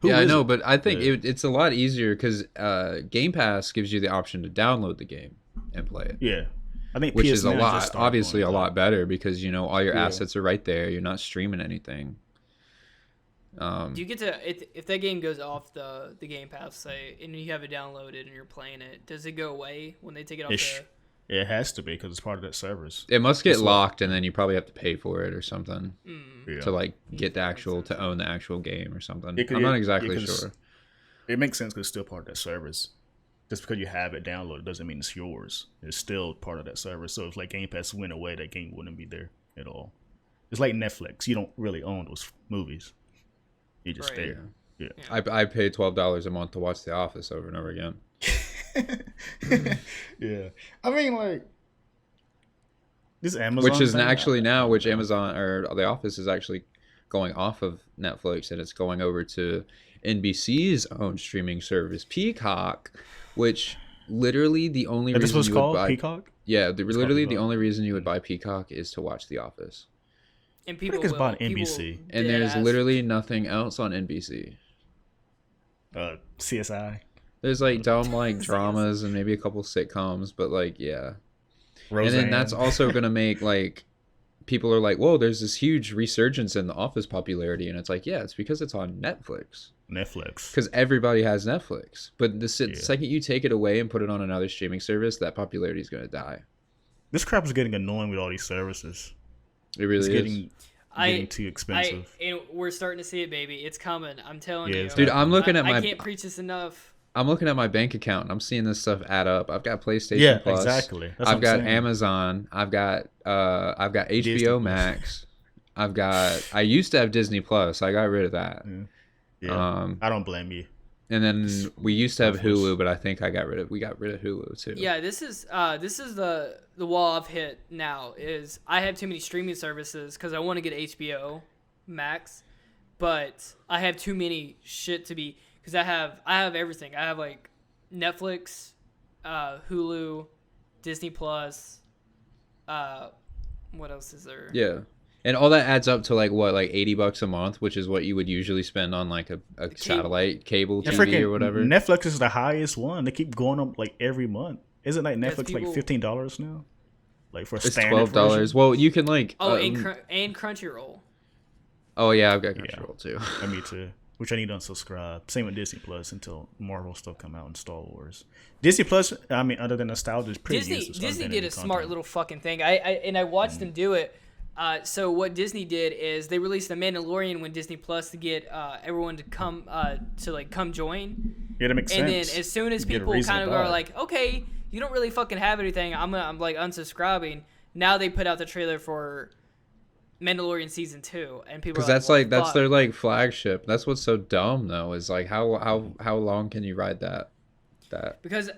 [SPEAKER 3] I know, but I think it's a lot easier because Game Pass gives you the option to download the game and play it.
[SPEAKER 1] Yeah, I think
[SPEAKER 3] which
[SPEAKER 1] PS
[SPEAKER 3] is a lot, obviously a lot
[SPEAKER 1] better.
[SPEAKER 3] better because all your assets are right there. You're not streaming anything.
[SPEAKER 2] Do you get to if that game goes off the Game Pass, say, and you have it downloaded and you're playing it, does it go away when they take it off
[SPEAKER 1] It has to be because it's part of that service.
[SPEAKER 3] It must get locked, and then you probably have to pay for it or something
[SPEAKER 1] Yeah.
[SPEAKER 3] to like get to own the actual game or something.
[SPEAKER 1] It could-
[SPEAKER 3] I'm not
[SPEAKER 1] it-
[SPEAKER 3] exactly
[SPEAKER 1] because
[SPEAKER 3] sure.
[SPEAKER 1] It makes sense because it's still part of that service. Just because you have it downloaded doesn't mean it's yours. It's still part of that service. So if like Game Pass went away, that game wouldn't be there at all. It's like Netflix. You don't really own those movies. You just
[SPEAKER 2] Right.
[SPEAKER 1] there. Yeah.
[SPEAKER 3] I pay $12 a month to watch The Office over and over again.
[SPEAKER 1] Yeah. I mean, like, this Amazon
[SPEAKER 3] Which is
[SPEAKER 1] thing,
[SPEAKER 3] actually now, which Amazon or The Office is actually going off of Netflix and it's going over to NBC's own streaming service, Peacock, which literally the only
[SPEAKER 1] this
[SPEAKER 3] reason
[SPEAKER 1] was
[SPEAKER 3] you
[SPEAKER 1] called
[SPEAKER 3] would buy
[SPEAKER 1] Peacock?
[SPEAKER 3] Yeah, literally the
[SPEAKER 1] Peacock.
[SPEAKER 3] only reason you would buy Peacock is to watch The Office.
[SPEAKER 2] And people
[SPEAKER 1] it's bought
[SPEAKER 2] people
[SPEAKER 1] NBC.
[SPEAKER 3] And
[SPEAKER 2] dead
[SPEAKER 3] there's
[SPEAKER 2] ass-
[SPEAKER 3] literally nothing else on NBC.
[SPEAKER 1] CSI.
[SPEAKER 3] There's like dumb like dramas and maybe a couple sitcoms, but like yeah.
[SPEAKER 1] Roseanne.
[SPEAKER 3] And then that's also gonna make like people are like, whoa, there's this huge resurgence in The Office popularity, and it's like, yeah, it's because it's on Netflix.
[SPEAKER 1] Netflix.
[SPEAKER 3] Because everybody has Netflix, but the second you take it away and put it on another streaming service, that popularity is gonna die.
[SPEAKER 1] This crap is getting annoying with all these services.
[SPEAKER 3] It really
[SPEAKER 1] It's
[SPEAKER 3] is.
[SPEAKER 1] getting too expensive.
[SPEAKER 2] And we're starting to see it, baby. It's coming. I'm telling you.
[SPEAKER 3] Dude, I'm looking at
[SPEAKER 2] I can't preach this enough.
[SPEAKER 3] I'm looking at my bank account. I'm seeing this stuff add up. I've got PlayStation Plus.
[SPEAKER 1] Exactly.
[SPEAKER 3] I've got Amazon. I've got HBO Max. I used to have Disney Plus. I got rid of that.
[SPEAKER 1] Yeah. I don't blame you.
[SPEAKER 3] And then we used to have Hulu, but I think we got rid of Hulu too.
[SPEAKER 2] Yeah, this is the wall I've hit now. Is I have too many streaming services because I want to get HBO Max, but I have too many shit to be because I have everything. I have like Netflix, Hulu, Disney Plus. What else is there?
[SPEAKER 3] Yeah. And all that adds up to like $80 a month, which is what you would usually spend on like a satellite cable TV or whatever.
[SPEAKER 1] Netflix is the highest one. They keep going up like every month. Isn't like Netflix like $15 now? Like for a standard
[SPEAKER 3] $12.
[SPEAKER 1] version?
[SPEAKER 3] Well, you can like
[SPEAKER 2] and Crunchyroll.
[SPEAKER 3] Oh yeah, I've got Crunchyroll too.
[SPEAKER 1] Me too. Which I need to unsubscribe. Same with Disney Plus until Marvel stuff come out and Star Wars. Disney Plus, I mean, other than nostalgia, is pretty useless.
[SPEAKER 2] Disney did a smart little fucking thing. I watched them do it. So what Disney did is they released The Mandalorian when Disney Plus to get everyone to come join.
[SPEAKER 1] Yeah, that makes sense.
[SPEAKER 2] And then as soon as people kind of are like, okay, you don't really fucking have anything, I'm like unsubscribing. Now they put out the trailer for Mandalorian season 2, and people
[SPEAKER 3] because that's their like flagship. That's what's so dumb though is like how long can you ride that?
[SPEAKER 2] Because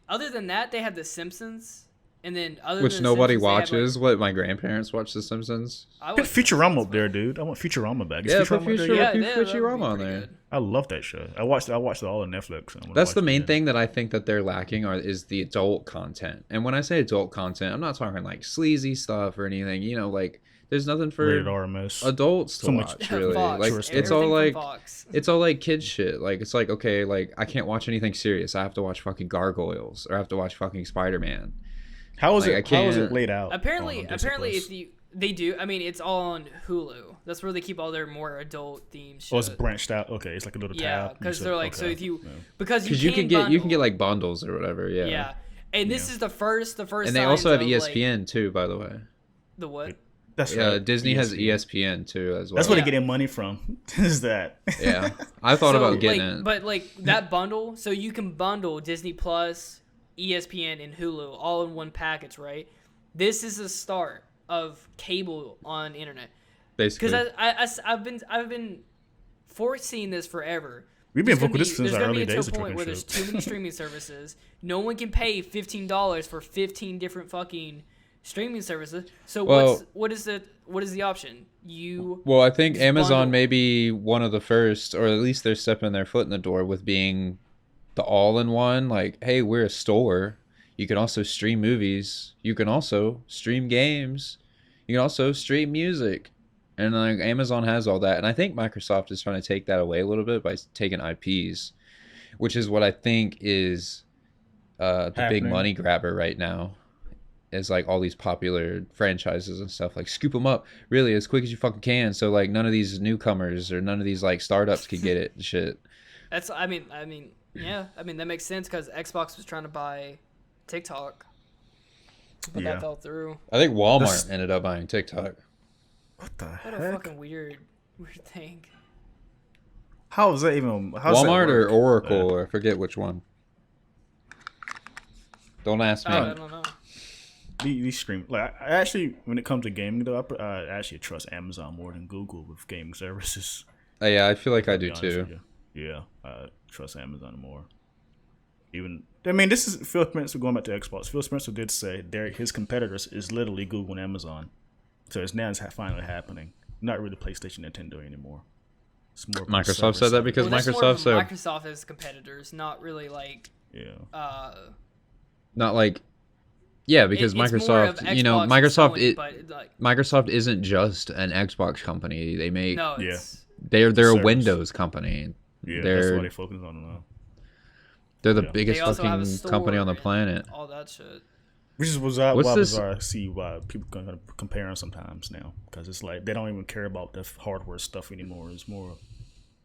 [SPEAKER 2] other than that they have The Simpsons. And then
[SPEAKER 3] which nobody watches. What, my grandparents watch The Simpsons?
[SPEAKER 1] I put Futurama up there, dude. I want Futurama back.
[SPEAKER 3] Yeah, put Futurama on there.
[SPEAKER 1] I love that show. I watched it all on Netflix.
[SPEAKER 3] That's the main thing that I think that they're lacking is the adult content. And when I say adult content, I'm not talking like sleazy stuff or anything. You know, like there's nothing for adults to watch really. Like it's all like kid shit. Like it's like, okay, like I can't watch anything serious. I have to watch fucking Gargoyles or I have to watch fucking Spider-Man.
[SPEAKER 1] How is it laid out?
[SPEAKER 2] Apparently, if they do, I mean, it's all on Hulu. That's where they keep all their more adult themed shit.
[SPEAKER 1] Oh, it's branched out. Okay, it's like a little tab.
[SPEAKER 2] Yeah, because they're like, so if you
[SPEAKER 3] because you can get like bundles or whatever. Yeah.
[SPEAKER 2] Yeah, and this is the first.
[SPEAKER 3] And they also have ESPN too, by the way.
[SPEAKER 2] The what?
[SPEAKER 1] That's right.
[SPEAKER 3] Disney has ESPN too as well.
[SPEAKER 1] That's where they're getting money from. Is that?
[SPEAKER 3] Yeah, I thought about getting it,
[SPEAKER 2] but like that bundle, so you can bundle Disney Plus, ESPN, and Hulu all in one package, right? This is the start of cable on internet.
[SPEAKER 3] Basically,
[SPEAKER 2] because I've been foreseeing this forever.
[SPEAKER 1] We've been vocal this since our early days.
[SPEAKER 2] There's going to be a point where there's too many streaming services. No one can pay $15 for 15 different fucking streaming services. So what is the option?
[SPEAKER 3] I think Amazon may be one of the first, or at least they're stepping their foot in the door with being the all-in-one. Like, hey, we're a store. You can also stream movies. You can also stream games. You can also stream music. And like Amazon has all that. And I think Microsoft is trying to take that away a little bit by taking IPs, which is what I think is the big money grabber right now. Is like all these popular franchises and stuff, like scoop them up really as quick as you fucking can, so like none of these newcomers or none of these like startups could get it and shit.
[SPEAKER 2] That's I mean that makes sense because Xbox was trying to buy TikTok, but that fell through.
[SPEAKER 3] I think Walmart ended up buying TikTok.
[SPEAKER 1] What the heck?
[SPEAKER 2] What a fucking weird thing.
[SPEAKER 1] How is that even?
[SPEAKER 3] Walmart or Oracle, or I forget which one. Don't ask me.
[SPEAKER 2] I don't know.
[SPEAKER 1] These stream like I actually, when it comes to gaming though, I actually trust Amazon more than Google with gaming services.
[SPEAKER 3] Yeah, I feel like I do too.
[SPEAKER 1] Yeah, I trust Amazon more. This is Phil Spencer going back to Xbox. Phil Spencer did say his competitors is literally Google and Amazon, so it's finally happening. Not really PlayStation, Nintendo anymore. It's more
[SPEAKER 3] Microsoft said that because
[SPEAKER 2] Microsoft is competitors, not really like
[SPEAKER 3] not like. Yeah, because Microsoft, Microsoft,
[SPEAKER 2] Sony,
[SPEAKER 3] Microsoft isn't just an Xbox company. They make
[SPEAKER 2] they're
[SPEAKER 3] a Windows company.
[SPEAKER 1] Yeah, that's what they focus on now.
[SPEAKER 3] They're the biggest fucking company on the planet.
[SPEAKER 2] All that shit.
[SPEAKER 1] Which is bizarre to see why people are gonna compare them sometimes now, because it's like they don't even care about the hardware stuff anymore. It's more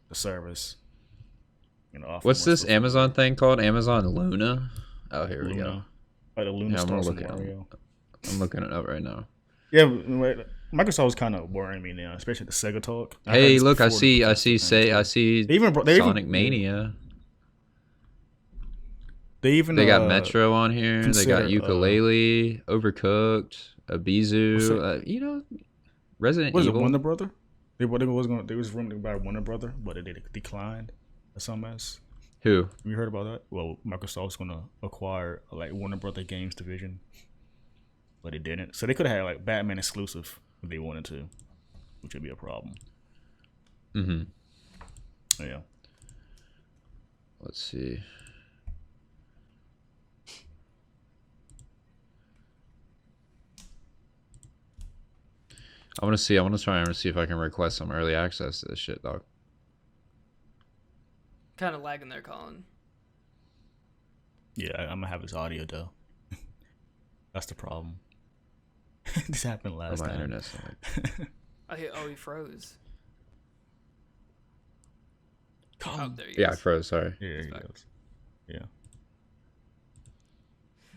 [SPEAKER 1] the service.
[SPEAKER 3] What's this Amazon thing called? Amazon Luna? Oh, here we go.
[SPEAKER 1] Like the Luna Stars from Mario.
[SPEAKER 3] I'm looking it up right now.
[SPEAKER 1] Yeah, Microsoft was kind of worrying me now, especially the Sega talk.
[SPEAKER 3] Hey, look, I see Sonic Mania. They got Metro on here. They got Ukulele, Overcooked, Abizu. Resident
[SPEAKER 1] Evil. Was it
[SPEAKER 3] Warner
[SPEAKER 1] Brother? They was rumored about Warner Brother, but they declined or something else.
[SPEAKER 3] Who?
[SPEAKER 1] You heard about that? Well, Microsoft's gonna acquire like Warner Brother Games division, but it didn't. So they could have had like Batman exclusive if they wanted to, which would be a problem. Yeah.
[SPEAKER 3] Let's see. I want to try and see if I can request some early access to this shit, dog.
[SPEAKER 2] Kind of lagging there, Colin.
[SPEAKER 1] Yeah, I'm gonna have his audio though. That's the problem. This happened last time. My internet's
[SPEAKER 2] he froze.
[SPEAKER 3] There he is. I froze. Sorry.
[SPEAKER 1] Yeah, he goes. Yeah.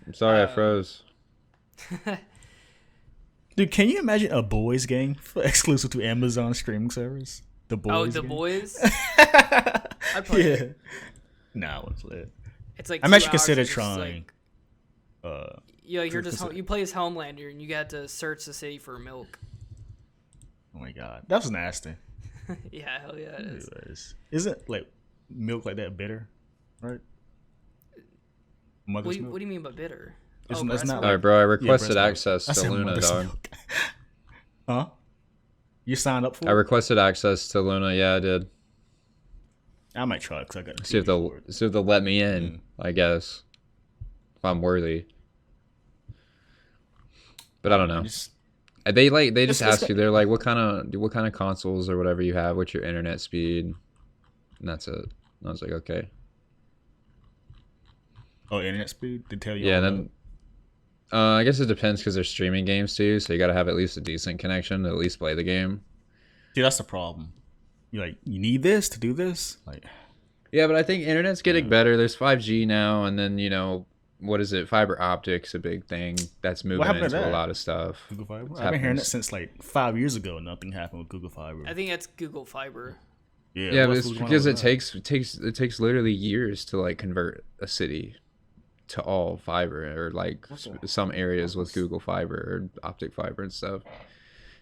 [SPEAKER 3] I'm sorry, I froze.
[SPEAKER 1] Dude, can you imagine a boys game exclusive to Amazon streaming service? The boys.
[SPEAKER 2] Oh, the
[SPEAKER 1] game?
[SPEAKER 2] boys. I play it.
[SPEAKER 1] Nah, it's lit.
[SPEAKER 2] It's like
[SPEAKER 1] I'm actually considered trying.
[SPEAKER 2] You're just you play as Homelander and you got to search the city for milk.
[SPEAKER 1] Oh my god, that was nasty.
[SPEAKER 2] Yeah, hell yeah, it is.
[SPEAKER 1] Isn't like milk like that bitter, right?
[SPEAKER 2] What do you mean by bitter?
[SPEAKER 1] It's not
[SPEAKER 3] all right, bro. I requested access to Luna, dog.
[SPEAKER 1] Huh? You signed up for it?
[SPEAKER 3] I requested access to Luna. Yeah, I did.
[SPEAKER 1] I might try because I got.
[SPEAKER 3] See if they'll let me in. I guess if I'm worthy. But I don't know. They just ask you. They're like, what kind of consoles or whatever you have. What's your internet speed? And that's it. And I was like, okay.
[SPEAKER 1] Oh, internet speed? They tell you.
[SPEAKER 3] Yeah, then. I guess it depends because they're streaming games too, so you got to have at least a decent connection to at least play the game.
[SPEAKER 1] Dude, that's the problem. You need this to do this?
[SPEAKER 3] Yeah, but I think internet's getting better. There's 5G now, and then what is it? Fiber optics, a big thing that's moving into a lot of stuff.
[SPEAKER 1] Google Fiber. I've been hearing it since 5 years ago. Nothing happened with Google Fiber.
[SPEAKER 2] I think that's Google Fiber.
[SPEAKER 3] Yeah, but it's because it takes literally years to convert a city to all fiber, or some areas with Google Fiber or optic fiber and stuff.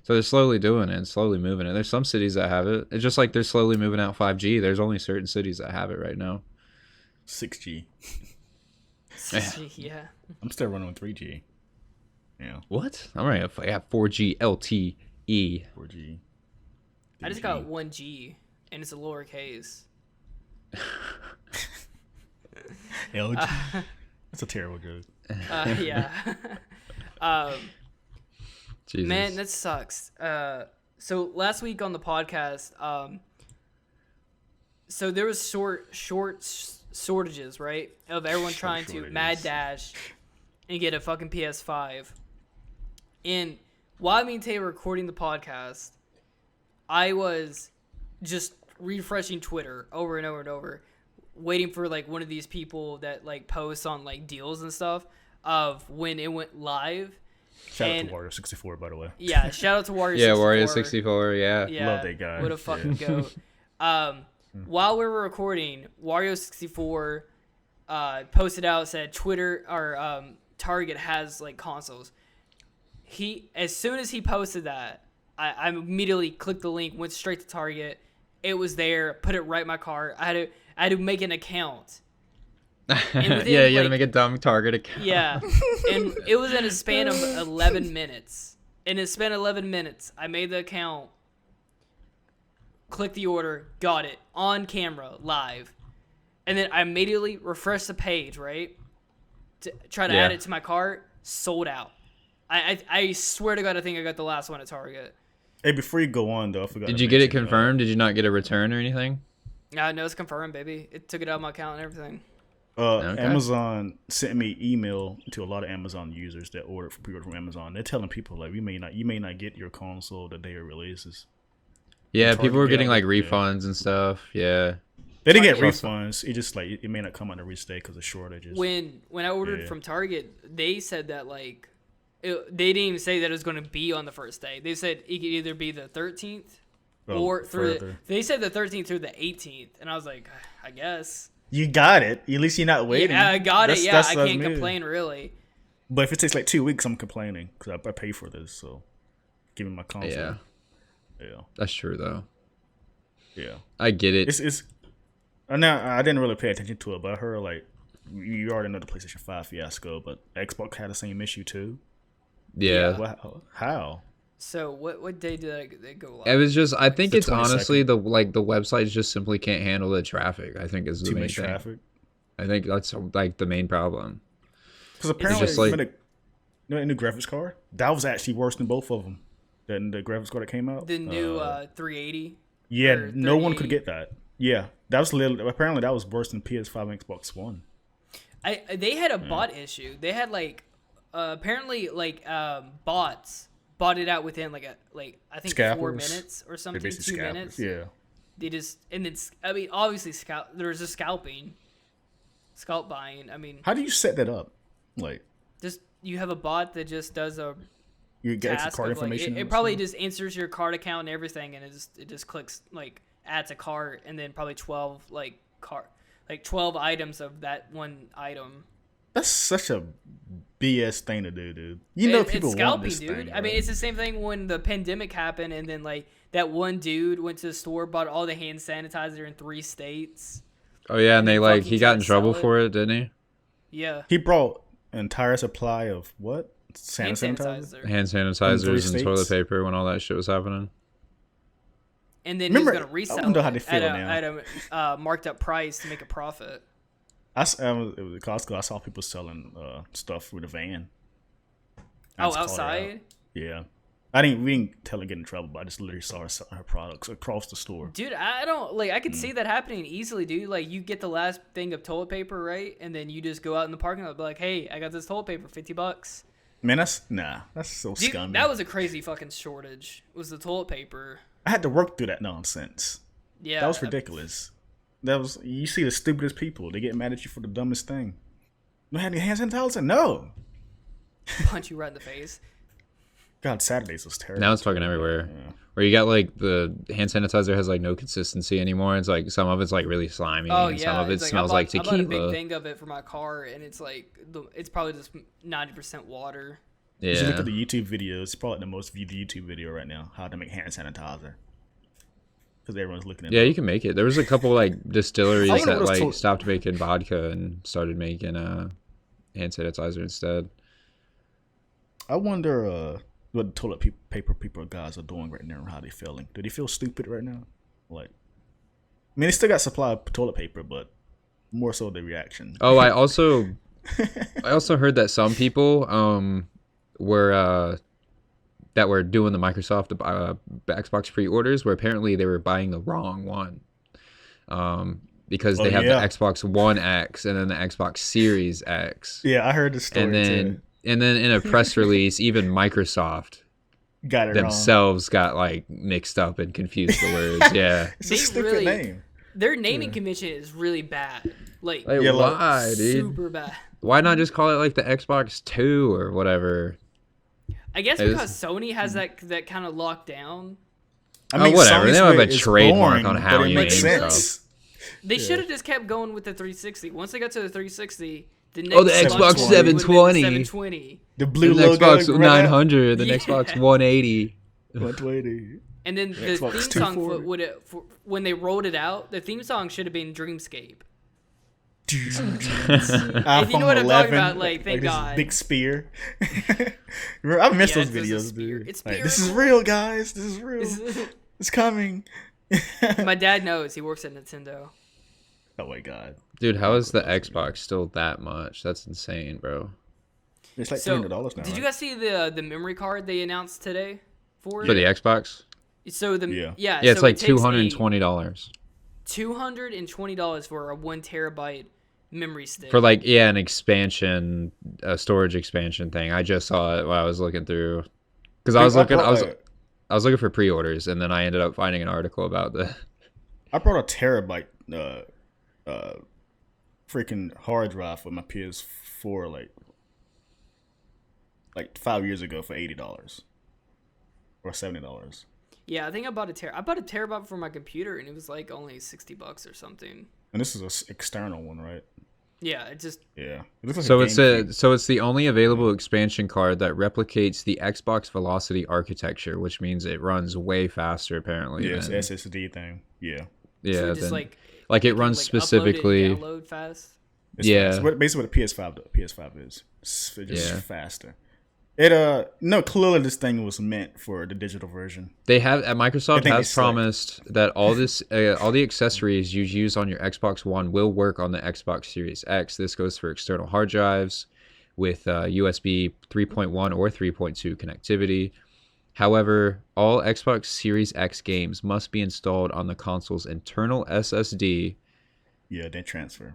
[SPEAKER 3] So they're slowly doing it and slowly moving it. There's some cities that have it. It's just like they're slowly moving out 5G. There's only certain cities that have it right now.
[SPEAKER 1] 6G.
[SPEAKER 2] 6G, yeah.
[SPEAKER 1] I'm still running on 3G. Yeah.
[SPEAKER 3] What? All right, I have 4G LTE.
[SPEAKER 1] 4G.
[SPEAKER 2] I just got 1G, and it's a lowercase.
[SPEAKER 1] LG. That's a terrible joke.
[SPEAKER 2] Yeah. Man, that sucks. So last week on the podcast, so there was shortages, right, of everyone trying to mad dash and get a fucking PS5. And while me and Tay were recording the podcast, I was just refreshing Twitter over and over and over, waiting for one of these people that posts on deals and stuff of when it went live.
[SPEAKER 1] Shout out to Wario64, by the way.
[SPEAKER 2] Yeah, shout out to Wario64.
[SPEAKER 3] Yeah, Wario64, yeah.
[SPEAKER 1] Love that guy.
[SPEAKER 2] What a fucking goat. While we were recording, Wario64 posted out, said Twitter or Target has consoles. As soon as he posted that, I immediately clicked the link, went straight to Target. It was there, put it right in my cart. I had to make an account.
[SPEAKER 3] Yeah, you had to make a dumb Target account.
[SPEAKER 2] Yeah, and it was in a span of 11 minutes. In a span of 11 minutes, I made the account, clicked the order, got it, on camera, live. And then I immediately refreshed the page, right? To try to add it to my cart, sold out. I swear to God, I think I got the last one at Target.
[SPEAKER 1] Hey, before you go on, though, I forgot.
[SPEAKER 3] Did you get it confirmed? Did you not get a return or anything?
[SPEAKER 2] No, it's confirmed, baby. It took it out of my account and everything.
[SPEAKER 3] Okay.
[SPEAKER 1] Amazon sent me email to a lot of Amazon users that pre-ordered from Amazon. They're telling people you may not get your console the day it releases.
[SPEAKER 3] Yeah, people were getting refunds and stuff. Yeah.
[SPEAKER 1] They didn't get refunds. It just it may not come on the release day because of shortages.
[SPEAKER 2] When I ordered from Target, they said that they didn't even say that it was going to be on the first day. They said it could either be the 13th or through. They said the 13th through the 18th, and I was like, I guess.
[SPEAKER 1] You got it. At least you're not waiting.
[SPEAKER 2] Yeah, I got it. Yeah, I can't complain really.
[SPEAKER 1] But if it takes like 2 weeks, I'm complaining because I pay for this. So give me my console. Yeah.
[SPEAKER 3] That's true though.
[SPEAKER 1] Yeah.
[SPEAKER 3] I get it.
[SPEAKER 1] It's. Now I didn't really pay attention to it, but I heard like you already know the PlayStation 5 fiasco, but Xbox had the same issue too.
[SPEAKER 3] Yeah.
[SPEAKER 1] How?
[SPEAKER 2] So what day did they go live?
[SPEAKER 3] It was just, I think it's
[SPEAKER 1] 22nd.
[SPEAKER 3] honestly the websites just simply can't handle the traffic. I think is the main thing. Traffic. I think that's like the main problem.
[SPEAKER 1] Because apparently, just like, the new graphics card that was actually worse than both of them. Than the graphics card that came out.
[SPEAKER 2] The new 380.
[SPEAKER 1] Yeah, no one could get that. Yeah, that was apparently that was worse than PS5 and Xbox One.
[SPEAKER 2] They had a bot issue. They had like apparently like bots bought it out within I think
[SPEAKER 1] Scalpers.
[SPEAKER 2] 4 minutes or something, 2 minutes.
[SPEAKER 1] Yeah.
[SPEAKER 2] They just obviously there's a scalp buying. I mean,
[SPEAKER 1] how do you set that up? Like,
[SPEAKER 2] just you have a bot that just does a
[SPEAKER 1] you get extra card information.
[SPEAKER 2] It probably just answers your card account and everything, and it just clicks like adds a cart, and then probably 12 12 items of that one item.
[SPEAKER 1] That's such a BS thing to do, dude. You know people want this thing, right?
[SPEAKER 2] I mean, it's the same thing when the pandemic happened, and then like that one dude went to the store, bought all the hand sanitizer in 3 states.
[SPEAKER 3] Oh yeah, and he got in trouble for it, didn't he?
[SPEAKER 2] Yeah.
[SPEAKER 1] He brought an entire supply of what?
[SPEAKER 2] Hand sanitizers
[SPEAKER 3] and toilet paper when all that shit was happening.
[SPEAKER 2] And then he's going to resell at a marked up price to make a profit.
[SPEAKER 1] It was at Costco. I saw people selling stuff with a van.
[SPEAKER 2] Outside?
[SPEAKER 1] Yeah. We didn't tell her to get in trouble, but I just literally saw her selling her products across the store.
[SPEAKER 2] Dude, I could see that happening easily, dude. Like, you get the last thing of toilet paper, right? And then you just go out in the parking lot and be like, hey, I got this toilet paper, $50.
[SPEAKER 1] Man, that's so scummy.
[SPEAKER 2] That was a crazy fucking shortage, was the toilet paper.
[SPEAKER 1] I had to work through that nonsense.
[SPEAKER 2] Yeah.
[SPEAKER 1] That was ridiculous. You see the stupidest people. They get mad at you for the dumbest thing. You had any hand sanitizer? No.
[SPEAKER 2] Punch you right in the face.
[SPEAKER 1] God, Saturdays was terrible.
[SPEAKER 3] Now it's fucking everywhere. Yeah. Where you got like the hand sanitizer has like no consistency anymore. It's like some of it's like really slimy.
[SPEAKER 2] Oh,
[SPEAKER 3] and
[SPEAKER 2] yeah.
[SPEAKER 3] Some of it smells like tequila.
[SPEAKER 2] I bought a big thing of it for my car, and it's like it's probably just 90% water.
[SPEAKER 3] Yeah.
[SPEAKER 1] You should look at the YouTube videos. It's probably the most viewed YouTube video right now. How to make hand sanitizer. Because everyone's looking at it.
[SPEAKER 3] Yeah, you can make it. There was a couple like distilleries that stopped making vodka and started making hand sanitizer instead. I
[SPEAKER 1] wonder what the toilet paper people guys are doing right now and how they feeling. Do they feel stupid right now? Like, I mean, they still got supply of toilet paper, but more so the reaction.
[SPEAKER 3] Oh, I also heard that some people were doing the Microsoft Xbox pre-orders where apparently they were buying the wrong one. Because they have the Xbox One X and then the Xbox Series X.
[SPEAKER 1] Yeah, I heard the story too.
[SPEAKER 3] And then in a press release, even Microsoft
[SPEAKER 1] got it
[SPEAKER 3] themselves got like mixed up and confused the words. Yeah,
[SPEAKER 1] it's a stupid name.
[SPEAKER 2] Their naming convention is really bad. Like
[SPEAKER 3] why, dude?
[SPEAKER 2] Super bad.
[SPEAKER 3] Why not just call it like the Xbox 2 or whatever?
[SPEAKER 2] I guess because Sony has that kind of locked down.
[SPEAKER 3] I mean, whatever. Sony's they don't have a trademark on how you name stuff.
[SPEAKER 2] They should have just kept going with the 360. Once they got to the 360.
[SPEAKER 3] The Xbox 720.
[SPEAKER 1] The blue
[SPEAKER 3] logo. The
[SPEAKER 1] Xbox
[SPEAKER 3] 900. The Xbox 180.
[SPEAKER 1] 120.
[SPEAKER 2] And then the theme song, when they rolled it out, the theme song should have been Dreamscape. If you know what I'm talking about, like, thank God.
[SPEAKER 1] Big spear. I miss those videos, dude.
[SPEAKER 2] It's
[SPEAKER 1] like, this is real, guys. This is real. It's coming.
[SPEAKER 2] My dad knows. He works at Nintendo.
[SPEAKER 1] Oh my God.
[SPEAKER 3] Dude, how is the Xbox still that much? That's insane, bro.
[SPEAKER 1] It's like $300 now.
[SPEAKER 2] Did you guys see the memory card they announced today for
[SPEAKER 3] the Xbox?
[SPEAKER 2] So
[SPEAKER 3] it's like $220.
[SPEAKER 2] $220 for a 1 terabyte memory stick.
[SPEAKER 3] For like an expansion, a storage expansion thing. I just saw it while I was looking through because I was looking for pre-orders, and then I ended up finding an article about that.
[SPEAKER 1] I brought a terabyte freaking hard drive for my PS4 like like 5 years ago for $80 or $70.
[SPEAKER 2] Yeah, I think I bought a terabyte for my computer, and it was like only $60 or something.
[SPEAKER 1] And this is an external one, right?
[SPEAKER 2] Yeah, it just
[SPEAKER 1] Yeah. It looks like
[SPEAKER 3] So
[SPEAKER 1] it's
[SPEAKER 3] it's the only available expansion card that replicates the Xbox Velocity architecture, which means it runs way faster apparently.
[SPEAKER 1] it's SSD thing. Yeah.
[SPEAKER 3] Yeah,
[SPEAKER 2] so just
[SPEAKER 3] like
[SPEAKER 2] like
[SPEAKER 3] it runs specifically.
[SPEAKER 2] download fast.
[SPEAKER 1] It's
[SPEAKER 3] Yeah.
[SPEAKER 1] fast. Basically what the PS5 is. It's just
[SPEAKER 3] Yeah.
[SPEAKER 1] faster. It no, clearly this thing was meant for the digital version.
[SPEAKER 3] They have Microsoft
[SPEAKER 1] think
[SPEAKER 3] has
[SPEAKER 1] it's sick.
[SPEAKER 3] promised that all the accessories you use on your Xbox One will work on the Xbox Series X. This goes for external hard drives with USB 3.1 or 3.2 connectivity. However, all Xbox Series X games must be installed on the console's internal SSD.
[SPEAKER 1] Yeah, they transfer.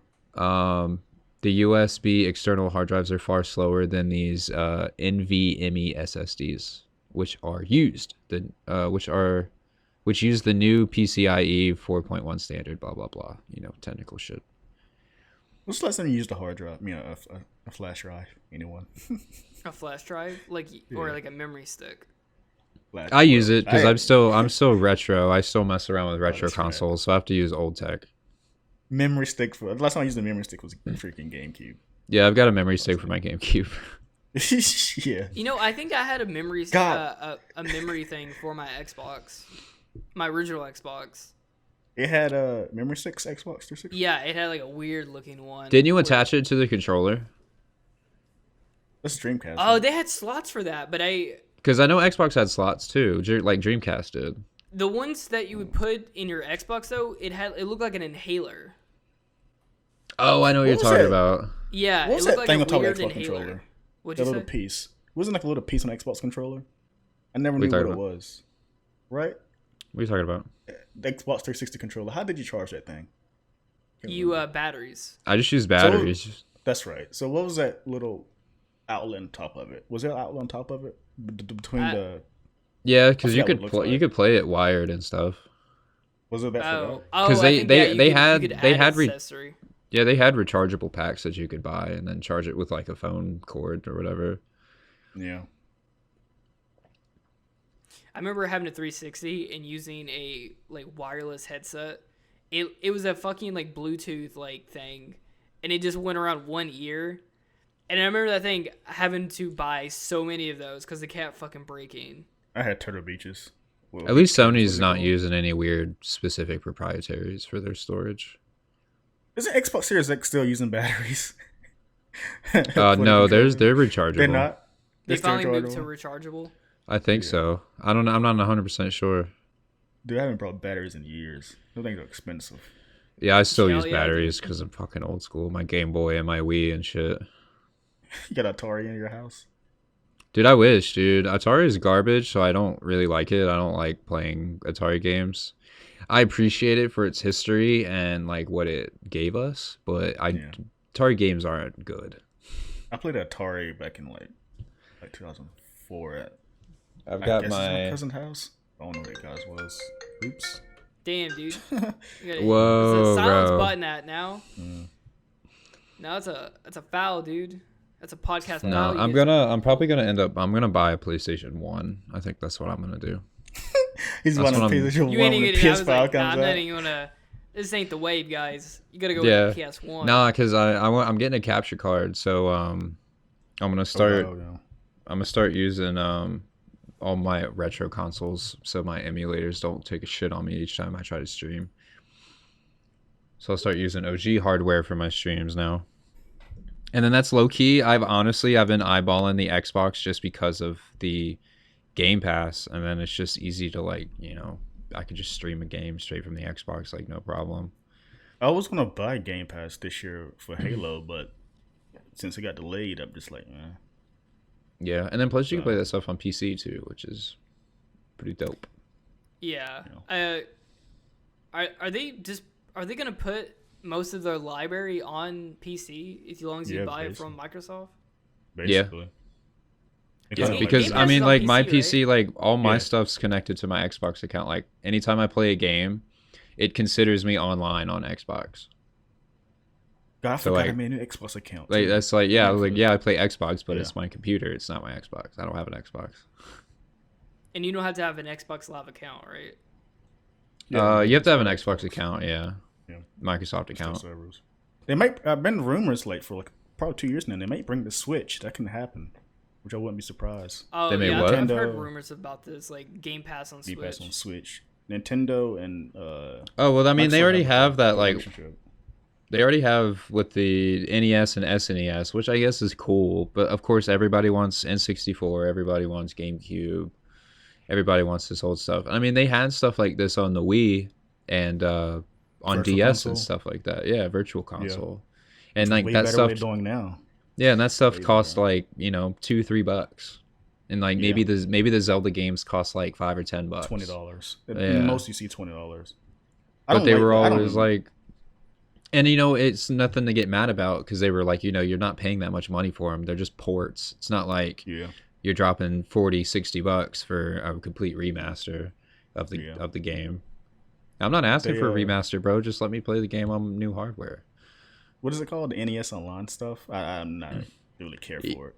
[SPEAKER 3] The USB external hard drives are far slower than these NVMe SSDs, which use the new PCIe 4.1 standard. Blah blah blah. Technical shit.
[SPEAKER 1] What's the last time you used a hard drive? A flash drive. Anyone?
[SPEAKER 2] A flash drive, or like a memory stick.
[SPEAKER 3] I use it because I'm still retro. I still mess around with retro
[SPEAKER 1] that's right.
[SPEAKER 3] consoles, so I have to use old tech.
[SPEAKER 1] Memory stick the last time I used a memory stick was freaking GameCube.
[SPEAKER 3] Yeah, I've got a memory stick for my GameCube.
[SPEAKER 1] Yeah.
[SPEAKER 2] I think I had a memory a memory thing for my Xbox, my original Xbox.
[SPEAKER 1] It had a memory sticks, Xbox 360.
[SPEAKER 2] Yeah, it had like a weird looking one.
[SPEAKER 3] Didn't you attach it to the controller?
[SPEAKER 1] That's Dreamcast.
[SPEAKER 2] Oh, they had slots for that, but
[SPEAKER 3] Because I know Xbox had slots too, like Dreamcast did.
[SPEAKER 2] the ones that you would put in your Xbox though, it looked like an inhaler.
[SPEAKER 3] Oh, I know what you're
[SPEAKER 1] was
[SPEAKER 3] talking
[SPEAKER 1] that?
[SPEAKER 3] about.
[SPEAKER 2] Yeah,
[SPEAKER 1] What was
[SPEAKER 2] it looked
[SPEAKER 1] that
[SPEAKER 2] like
[SPEAKER 1] thing
[SPEAKER 2] a
[SPEAKER 1] on top of
[SPEAKER 2] weird
[SPEAKER 1] the Xbox
[SPEAKER 2] inhaler.
[SPEAKER 1] controller?
[SPEAKER 2] What'd
[SPEAKER 1] That
[SPEAKER 2] you
[SPEAKER 1] little
[SPEAKER 2] say?
[SPEAKER 1] piece. Wasn't like a little piece on the Xbox controller? I never
[SPEAKER 3] What
[SPEAKER 1] knew
[SPEAKER 3] are you
[SPEAKER 1] what it
[SPEAKER 3] talking
[SPEAKER 1] was. Right?
[SPEAKER 3] What are you talking about?
[SPEAKER 1] The Xbox 360 controller. How did you charge that thing?
[SPEAKER 2] Batteries.
[SPEAKER 3] I just use batteries.
[SPEAKER 1] That's right. So what was that little outlet on top of it? Was there an outlet on top of it between the?
[SPEAKER 3] Yeah, because
[SPEAKER 1] I
[SPEAKER 3] you
[SPEAKER 1] forgot
[SPEAKER 3] could
[SPEAKER 1] what it looks
[SPEAKER 3] you could play it wired and stuff.
[SPEAKER 1] Was it that for that?
[SPEAKER 3] Because
[SPEAKER 2] I think
[SPEAKER 3] they
[SPEAKER 2] you
[SPEAKER 3] had-
[SPEAKER 2] could
[SPEAKER 3] they
[SPEAKER 2] add
[SPEAKER 3] had re-
[SPEAKER 2] accessory.
[SPEAKER 3] Yeah, they had rechargeable packs that you could buy and then charge it with like a phone cord or whatever.
[SPEAKER 1] Yeah.
[SPEAKER 2] I remember having a 360 and using a like wireless headset. It was a fucking like Bluetooth like thing, and it just went around one ear. And I remember that thing having to buy so many of those because they kept fucking breaking.
[SPEAKER 1] I had Turtle Beaches. Well,
[SPEAKER 3] At least
[SPEAKER 1] what
[SPEAKER 3] Sony's
[SPEAKER 1] was it
[SPEAKER 3] not
[SPEAKER 1] called?
[SPEAKER 3] using any weird specific proprietaries for their storage.
[SPEAKER 1] Isn't Xbox Series X still using batteries?
[SPEAKER 3] No, they're rechargeable.
[SPEAKER 1] They're not.
[SPEAKER 2] They
[SPEAKER 1] They're still
[SPEAKER 2] finally moved to
[SPEAKER 1] rechargeable?
[SPEAKER 2] rechargeable.
[SPEAKER 3] I think so. I don't know. I'm not 100% sure.
[SPEAKER 1] Dude, I haven't brought batteries in years. Those things are expensive.
[SPEAKER 3] Yeah, I still
[SPEAKER 2] Hell
[SPEAKER 3] use
[SPEAKER 2] yeah,
[SPEAKER 3] batteries because I'm fucking old school. My Game Boy and my Wii and shit.
[SPEAKER 1] You got Atari in your house?
[SPEAKER 3] Dude, I wish, dude. Atari is garbage, so I don't really like it. I don't like playing Atari games. I appreciate it for its history and like what it gave us, but Atari games aren't good.
[SPEAKER 1] I played Atari back in like 2004 at
[SPEAKER 3] I've
[SPEAKER 1] I
[SPEAKER 3] got
[SPEAKER 1] guess it's my
[SPEAKER 3] my
[SPEAKER 1] cousin's house. I don't know what that guy's was. Oops.
[SPEAKER 2] Damn, dude.
[SPEAKER 3] Whoa,
[SPEAKER 2] It's a silence
[SPEAKER 3] bro.
[SPEAKER 2] button at now. No, that's a foul, dude. That's a podcast
[SPEAKER 3] No,
[SPEAKER 2] foul.
[SPEAKER 3] I'm probably gonna end up. I'm gonna buy a PlayStation 1. I think that's what I'm gonna do.
[SPEAKER 1] He's
[SPEAKER 3] That's
[SPEAKER 1] one of
[SPEAKER 3] what
[SPEAKER 1] the
[SPEAKER 3] I'm-
[SPEAKER 1] PlayStation
[SPEAKER 2] You
[SPEAKER 1] 1
[SPEAKER 2] ain't
[SPEAKER 1] when
[SPEAKER 2] even.
[SPEAKER 1] the
[SPEAKER 2] I was
[SPEAKER 1] PS5
[SPEAKER 2] like, nah,
[SPEAKER 1] comes
[SPEAKER 2] I'm not
[SPEAKER 1] out.
[SPEAKER 2] even gonna. This ain't the wave, guys. You gotta go
[SPEAKER 3] Yeah.
[SPEAKER 2] with the PS1.
[SPEAKER 3] Nah, because I'm getting a capture card, so I'm gonna start.
[SPEAKER 1] Oh, yeah.
[SPEAKER 3] I'm gonna start using all my retro consoles, so my emulators don't take a shit on me each time I try to stream. So I'll start using OG hardware for my streams now. And then that's low key. I've been eyeballing the Xbox just because of the Game Pass, and then it's just easy to I could just stream a game straight from the Xbox, like no problem.
[SPEAKER 1] I was gonna buy Game Pass this year for Halo, but since it got delayed, I'm just like, eh.
[SPEAKER 3] Yeah, and then plus you can play that stuff on PC too, which is pretty dope.
[SPEAKER 2] Yeah. Are they gonna put most of their library on PC as long as you
[SPEAKER 1] Yeah,
[SPEAKER 2] buy it
[SPEAKER 1] basically.
[SPEAKER 2] from Microsoft?
[SPEAKER 1] Basically. It's
[SPEAKER 2] Yeah,
[SPEAKER 1] kinda
[SPEAKER 3] Because
[SPEAKER 2] Game
[SPEAKER 3] I
[SPEAKER 2] Pass
[SPEAKER 3] mean,
[SPEAKER 2] is on
[SPEAKER 3] like my
[SPEAKER 2] PC,
[SPEAKER 3] PC, like all my
[SPEAKER 1] Yeah.
[SPEAKER 3] stuff's connected to my Xbox account. Like anytime I play a game, it considers me online on Xbox.
[SPEAKER 1] God, I
[SPEAKER 3] So,
[SPEAKER 1] forgot
[SPEAKER 3] like-
[SPEAKER 1] I made a new Xbox account.
[SPEAKER 3] Like
[SPEAKER 1] too.
[SPEAKER 3] that's like yeah, like
[SPEAKER 1] Yeah.
[SPEAKER 3] yeah, I play Xbox, but
[SPEAKER 1] Yeah.
[SPEAKER 3] it's my computer. It's not my Xbox. I don't have an Xbox.
[SPEAKER 2] And you don't have to have an Xbox Live account, right?
[SPEAKER 3] You have to have an Xbox account. Yeah.
[SPEAKER 1] Yeah.
[SPEAKER 3] Microsoft
[SPEAKER 1] Still
[SPEAKER 3] account.
[SPEAKER 1] servers. They might. I've been rumors like for like probably 2 years now. They might bring the Switch. That can happen, which I wouldn't be surprised.
[SPEAKER 2] Oh,
[SPEAKER 3] They may
[SPEAKER 2] yeah,
[SPEAKER 3] what?
[SPEAKER 2] I've heard
[SPEAKER 1] Nintendo-
[SPEAKER 2] rumors about this, like Game Pass on
[SPEAKER 1] Be
[SPEAKER 2] Switch.
[SPEAKER 1] passed on Switch. Nintendo and
[SPEAKER 3] Oh well, I mean, they
[SPEAKER 1] Microsoft
[SPEAKER 3] already
[SPEAKER 1] a
[SPEAKER 3] have that
[SPEAKER 1] good
[SPEAKER 3] like
[SPEAKER 1] relationship.
[SPEAKER 3] they already have with the NES and SNES, which I guess is cool. But of course, everybody wants N64. Everybody wants GameCube. Everybody wants this old stuff. I mean, they had stuff like this on the Wii and on
[SPEAKER 1] Virtual
[SPEAKER 3] DS and
[SPEAKER 1] console?
[SPEAKER 3] stuff like that. Yeah, Virtual Console. And like
[SPEAKER 1] Way
[SPEAKER 3] that
[SPEAKER 1] better
[SPEAKER 3] stuff.
[SPEAKER 1] what they're doing now.
[SPEAKER 3] Yeah, and that stuff
[SPEAKER 1] Way
[SPEAKER 3] costs
[SPEAKER 1] better.
[SPEAKER 3] like $2-3, and like maybe the Zelda games cost like $5 or $10.
[SPEAKER 1] $20.
[SPEAKER 3] Yeah.
[SPEAKER 1] Most you see $20.
[SPEAKER 3] But they were always like, and it's nothing to get mad about because they were like, you're not paying that much money for them. They're just ports. It's not like
[SPEAKER 1] yeah.
[SPEAKER 3] you're dropping $40-$60 for a complete remaster of the
[SPEAKER 1] Yeah.
[SPEAKER 3] of the game. I'm not asking
[SPEAKER 1] They,
[SPEAKER 3] for a remaster, bro. Just let me play the game on new hardware.
[SPEAKER 1] What is it called? The NES Online stuff? I'm not really care for it.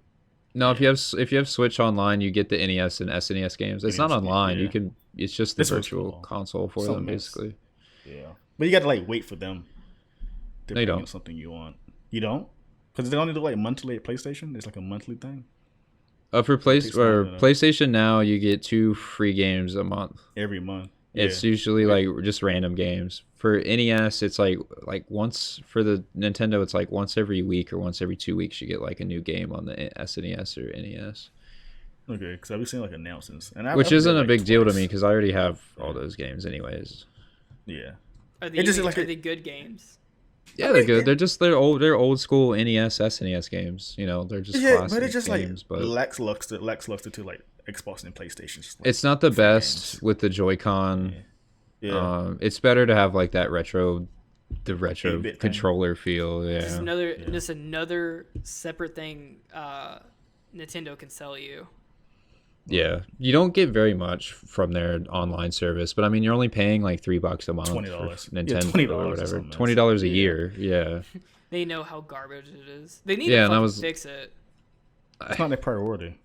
[SPEAKER 3] No, if you have Switch Online, you get the NES and SNES games. It's not
[SPEAKER 1] NES,
[SPEAKER 3] online.
[SPEAKER 1] yeah.
[SPEAKER 3] You can. It's just the
[SPEAKER 1] This was
[SPEAKER 3] virtual
[SPEAKER 1] cool.
[SPEAKER 3] console for
[SPEAKER 1] Something
[SPEAKER 3] them,
[SPEAKER 1] else.
[SPEAKER 3] basically.
[SPEAKER 1] Yeah, but you got to like wait for them. To
[SPEAKER 3] No, you
[SPEAKER 1] bring in
[SPEAKER 3] don't.
[SPEAKER 1] Something you want. You don't? Because they only do like monthly at PlayStation. It's like a monthly thing
[SPEAKER 3] For
[SPEAKER 1] takes longer than that.
[SPEAKER 3] PlayStation Now, you get 2 free games a month.
[SPEAKER 1] every month.
[SPEAKER 3] It's
[SPEAKER 1] Yeah.
[SPEAKER 3] usually like just random games. For NES, it's like once. For the Nintendo, it's like once every week or once every 2 weeks you get like a new game on the SNES or NES,
[SPEAKER 1] Okay, because I've been seeing like announcements, and
[SPEAKER 3] which
[SPEAKER 1] I've
[SPEAKER 3] isn't
[SPEAKER 1] played,
[SPEAKER 3] a
[SPEAKER 1] like,
[SPEAKER 3] big deal to
[SPEAKER 1] twice.
[SPEAKER 3] me because I already have all those games anyways.
[SPEAKER 1] Yeah,
[SPEAKER 2] Are they,
[SPEAKER 1] It just like
[SPEAKER 2] are
[SPEAKER 1] a-
[SPEAKER 2] they good games?
[SPEAKER 3] Yeah, they're good. They're old school NES SNES games. They're just
[SPEAKER 1] yeah,
[SPEAKER 3] classic
[SPEAKER 1] but it's just
[SPEAKER 3] games.
[SPEAKER 1] like
[SPEAKER 3] But
[SPEAKER 1] lackluster to like Xbox and PlayStation. Just, like,
[SPEAKER 3] it's not the
[SPEAKER 1] free
[SPEAKER 3] best
[SPEAKER 1] games.
[SPEAKER 3] with the Joy-Con.
[SPEAKER 1] Yeah,
[SPEAKER 3] It's better to have like that retro
[SPEAKER 1] 8-bit thing.
[SPEAKER 3] controller feel. Yeah.
[SPEAKER 2] Just another separate thing Nintendo can sell you.
[SPEAKER 3] Yeah, you don't get very much from their online service, but I mean, you're only paying like $3 a month
[SPEAKER 1] $20.
[SPEAKER 3] for
[SPEAKER 1] Yeah,
[SPEAKER 3] Nintendo
[SPEAKER 1] $20
[SPEAKER 3] or
[SPEAKER 1] or
[SPEAKER 3] whatever,
[SPEAKER 1] something.
[SPEAKER 3] $20 a
[SPEAKER 1] Yeah.
[SPEAKER 3] year. Yeah,
[SPEAKER 2] They know how garbage it is. They need
[SPEAKER 3] Yeah,
[SPEAKER 2] to
[SPEAKER 3] and that
[SPEAKER 2] fucking
[SPEAKER 3] was-
[SPEAKER 2] fix it.
[SPEAKER 1] it's not their priority.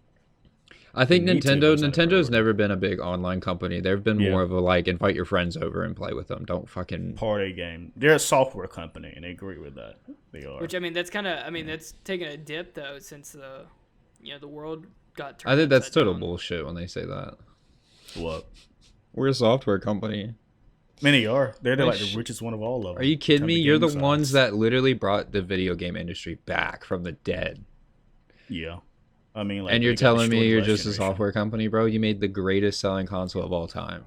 [SPEAKER 3] I think
[SPEAKER 1] They need to, but
[SPEAKER 3] Nintendo's
[SPEAKER 1] it's not their priority.
[SPEAKER 3] never been a big online company. They've been
[SPEAKER 1] Yeah.
[SPEAKER 3] more of a like invite your friends over and play with them. Don't fucking
[SPEAKER 1] Party game. They're a software company, and they agree with that. They are.
[SPEAKER 2] Which that's that's taking a dip though since the world got turned.
[SPEAKER 3] I think that's
[SPEAKER 2] upside
[SPEAKER 3] total
[SPEAKER 2] down.
[SPEAKER 3] bullshit when they say that.
[SPEAKER 1] What?
[SPEAKER 3] We're a software company.
[SPEAKER 1] Many are. They're
[SPEAKER 3] Like,
[SPEAKER 1] like the richest one of all of them.
[SPEAKER 3] Are you kidding
[SPEAKER 1] Come
[SPEAKER 3] me?
[SPEAKER 1] to
[SPEAKER 3] You're the
[SPEAKER 1] game
[SPEAKER 3] ones
[SPEAKER 1] size.
[SPEAKER 3] that literally brought the video game industry back from the dead.
[SPEAKER 1] Yeah. I mean, like,
[SPEAKER 3] And you're
[SPEAKER 1] they got
[SPEAKER 3] telling me
[SPEAKER 1] destroyed
[SPEAKER 3] you're
[SPEAKER 1] last
[SPEAKER 3] just a
[SPEAKER 1] generation.
[SPEAKER 3] software company, bro? You made the greatest selling console of all time.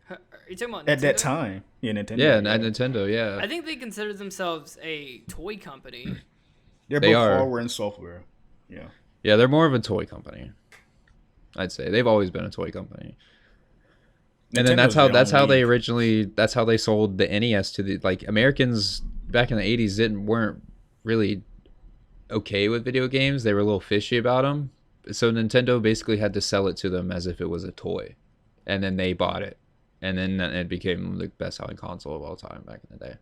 [SPEAKER 2] Are you talking about
[SPEAKER 1] At that
[SPEAKER 2] Nintendo?
[SPEAKER 1] time. Yeah, Nintendo.
[SPEAKER 3] Yeah, and at Nintendo, yeah.
[SPEAKER 2] I think they consider themselves a toy company.
[SPEAKER 1] They're
[SPEAKER 3] They
[SPEAKER 1] both
[SPEAKER 3] are.
[SPEAKER 1] hardware and software. Yeah.
[SPEAKER 3] Yeah, they're more of a toy company. I'd say they've always been a toy company. And then
[SPEAKER 1] Nintendo's
[SPEAKER 3] that's
[SPEAKER 1] their
[SPEAKER 3] how
[SPEAKER 1] own
[SPEAKER 3] they
[SPEAKER 1] league.
[SPEAKER 3] originally sold the NES to the like Americans back in the 80s weren't really okay with video games. They were a little fishy about them. So Nintendo basically had to sell it to them as if it was a toy. And then they bought it. And then it became the best selling console of all time back in the day.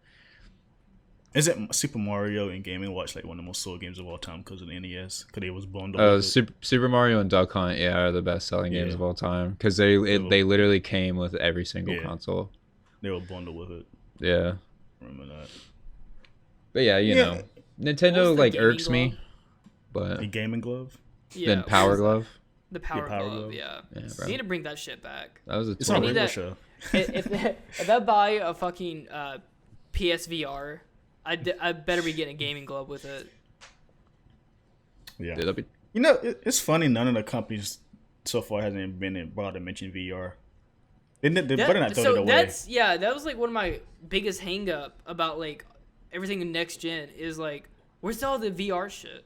[SPEAKER 1] Is it Super Mario and Game & Watch like one of the most sold games of all time because of the NES? Because it was bundled with it?
[SPEAKER 3] Super Mario and Duck Hunt, yeah, are the best selling games
[SPEAKER 1] Yeah.
[SPEAKER 3] of all time because they literally came with every single
[SPEAKER 1] Yeah.
[SPEAKER 3] console.
[SPEAKER 1] They were bundled with it.
[SPEAKER 3] Yeah,
[SPEAKER 1] Remember that.
[SPEAKER 3] but yeah, you
[SPEAKER 1] Yeah.
[SPEAKER 3] know,
[SPEAKER 2] What
[SPEAKER 3] Nintendo
[SPEAKER 2] was the
[SPEAKER 3] like
[SPEAKER 2] gaming
[SPEAKER 3] irks me,
[SPEAKER 2] glove?
[SPEAKER 3] but
[SPEAKER 1] The Gaming Glove?
[SPEAKER 2] Yeah,
[SPEAKER 3] then
[SPEAKER 2] what
[SPEAKER 3] Power
[SPEAKER 2] was that?
[SPEAKER 3] Glove,
[SPEAKER 2] The Power
[SPEAKER 1] Power
[SPEAKER 2] Glove,
[SPEAKER 1] Glove.
[SPEAKER 2] yeah.
[SPEAKER 3] Yeah,
[SPEAKER 2] They
[SPEAKER 3] bro.
[SPEAKER 2] need to bring that shit back.
[SPEAKER 3] that was a
[SPEAKER 1] It's
[SPEAKER 3] toy.
[SPEAKER 1] on
[SPEAKER 2] need
[SPEAKER 1] a radio
[SPEAKER 2] that-
[SPEAKER 1] show.
[SPEAKER 2] if I buy a fucking PSVR, I better be getting a gaming glove with it.
[SPEAKER 1] Yeah.
[SPEAKER 3] Dude, that'd be-
[SPEAKER 1] You know, it's funny. None of the companies so far hasn't been brought to mention VR. They better not throw it away.
[SPEAKER 2] That was like one of my biggest hang up about like everything in next gen is like, where's all the VR shit?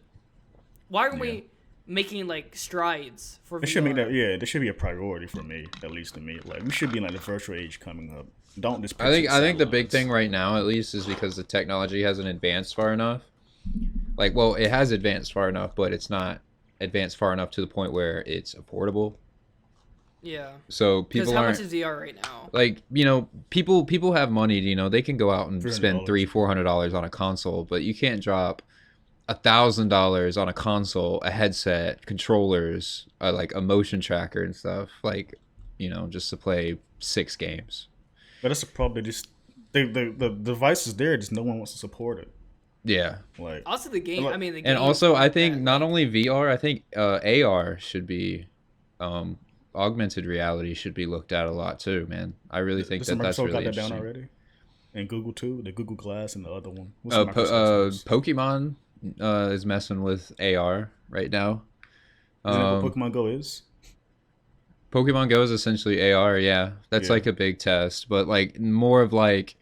[SPEAKER 2] Why aren't we making like strides for
[SPEAKER 1] They
[SPEAKER 2] VR?
[SPEAKER 1] should make that. Yeah, there should be a priority for me, at least to me. Like we should be in like the virtual age coming up. Don't just.
[SPEAKER 3] I think the big
[SPEAKER 1] satellites.
[SPEAKER 3] thing right now, at least, is because the technology hasn't advanced far enough. Like, well, it has advanced far enough, but it's not advanced far enough to the point where it's affordable.
[SPEAKER 2] Yeah.
[SPEAKER 3] So
[SPEAKER 2] Because
[SPEAKER 3] people
[SPEAKER 2] how
[SPEAKER 3] aren't
[SPEAKER 2] much is VR right now?
[SPEAKER 3] like, people have money, they can go out and spend
[SPEAKER 1] $300.
[SPEAKER 3] $400 on a console, but you can't drop $1,000 on a console, a headset, controllers, like a motion tracker and stuff, like, just to play 6 games.
[SPEAKER 1] But that's probably just the device is there, just no one wants to support it.
[SPEAKER 3] Yeah.
[SPEAKER 1] Like
[SPEAKER 2] Also, the game. I mean, the game.
[SPEAKER 3] And also, I think not only VR, I think AR should be, augmented reality should be looked at a lot too, man. I really think that's really
[SPEAKER 1] got that
[SPEAKER 3] interesting.
[SPEAKER 1] down already, and Google too, the Google Glass and the other one.
[SPEAKER 3] Pokemon is messing with AR right now.
[SPEAKER 1] Isn't that what Pokemon Go is?
[SPEAKER 3] Pokemon Go is essentially AR, yeah. That's like a big test, but like more of like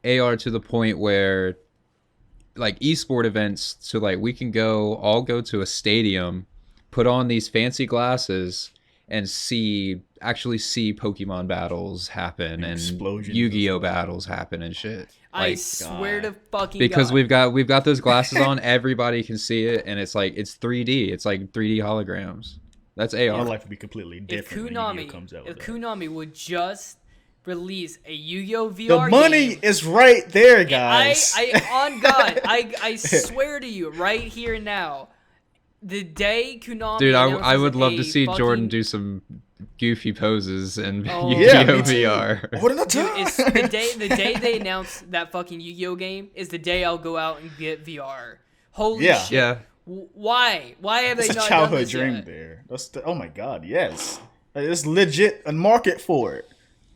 [SPEAKER 3] AR to the point where like esport events, so like we can all go to a stadium, put on these fancy glasses and actually see Pokemon battles happen and Yu-Gi-Oh battles happen and shit.
[SPEAKER 2] I swear to fucking
[SPEAKER 3] because
[SPEAKER 2] God.
[SPEAKER 3] we've got those glasses on, everybody can see it, and it's like it's 3D. It's like 3D holograms. That's AR.
[SPEAKER 1] My life would be completely different when Yu-Gi-Oh comes out.
[SPEAKER 2] If Konami would just release a Yu-Gi-Oh VR
[SPEAKER 1] the money
[SPEAKER 2] game,
[SPEAKER 1] is right there, guys.
[SPEAKER 2] On God, I swear to you, right here and now, the day Konami,
[SPEAKER 3] dude, I would love to see Jordan do some goofy poses and Yu-Gi-Oh VR.
[SPEAKER 1] What did I do?
[SPEAKER 2] It's the day they announce that fucking Yu-Gi-Oh game is the day I'll go out and get VR. Holy shit!
[SPEAKER 3] Yeah.
[SPEAKER 2] Why have they
[SPEAKER 1] It's
[SPEAKER 2] not
[SPEAKER 1] a childhood
[SPEAKER 2] done this
[SPEAKER 1] dream
[SPEAKER 2] yet?
[SPEAKER 1] there. Oh my God, yes. It's legit a market for it.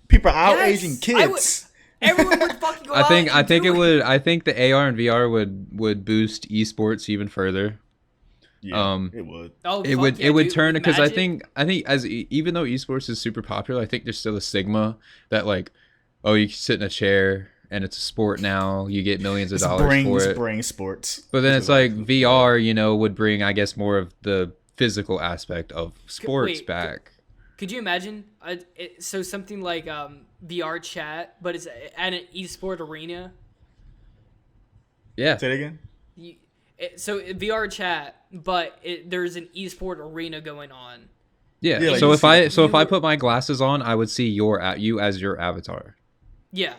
[SPEAKER 1] People are out aging kids.
[SPEAKER 2] Everyone would fucking go out.
[SPEAKER 3] I think it would. I think the AR and VR would boost esports even further.
[SPEAKER 1] Yeah, it would.
[SPEAKER 2] Oh,
[SPEAKER 3] it would turn, because I think even though esports is super popular, I think there's still a stigma that like, oh, you can sit in a chair and it's a sport now. You get millions of dollars for it.
[SPEAKER 1] Brain sports.
[SPEAKER 3] But then it's like VR, would bring, I guess, more of the physical aspect of sports back.
[SPEAKER 2] Could you imagine? So something like VR chat, but it's at an esport arena.
[SPEAKER 1] Yeah. Say it again.
[SPEAKER 2] So VR chat, but there's an esport arena going on.
[SPEAKER 3] Yeah.
[SPEAKER 1] Yeah,
[SPEAKER 3] so if I put my glasses on, I would see you as your avatar.
[SPEAKER 2] Yeah.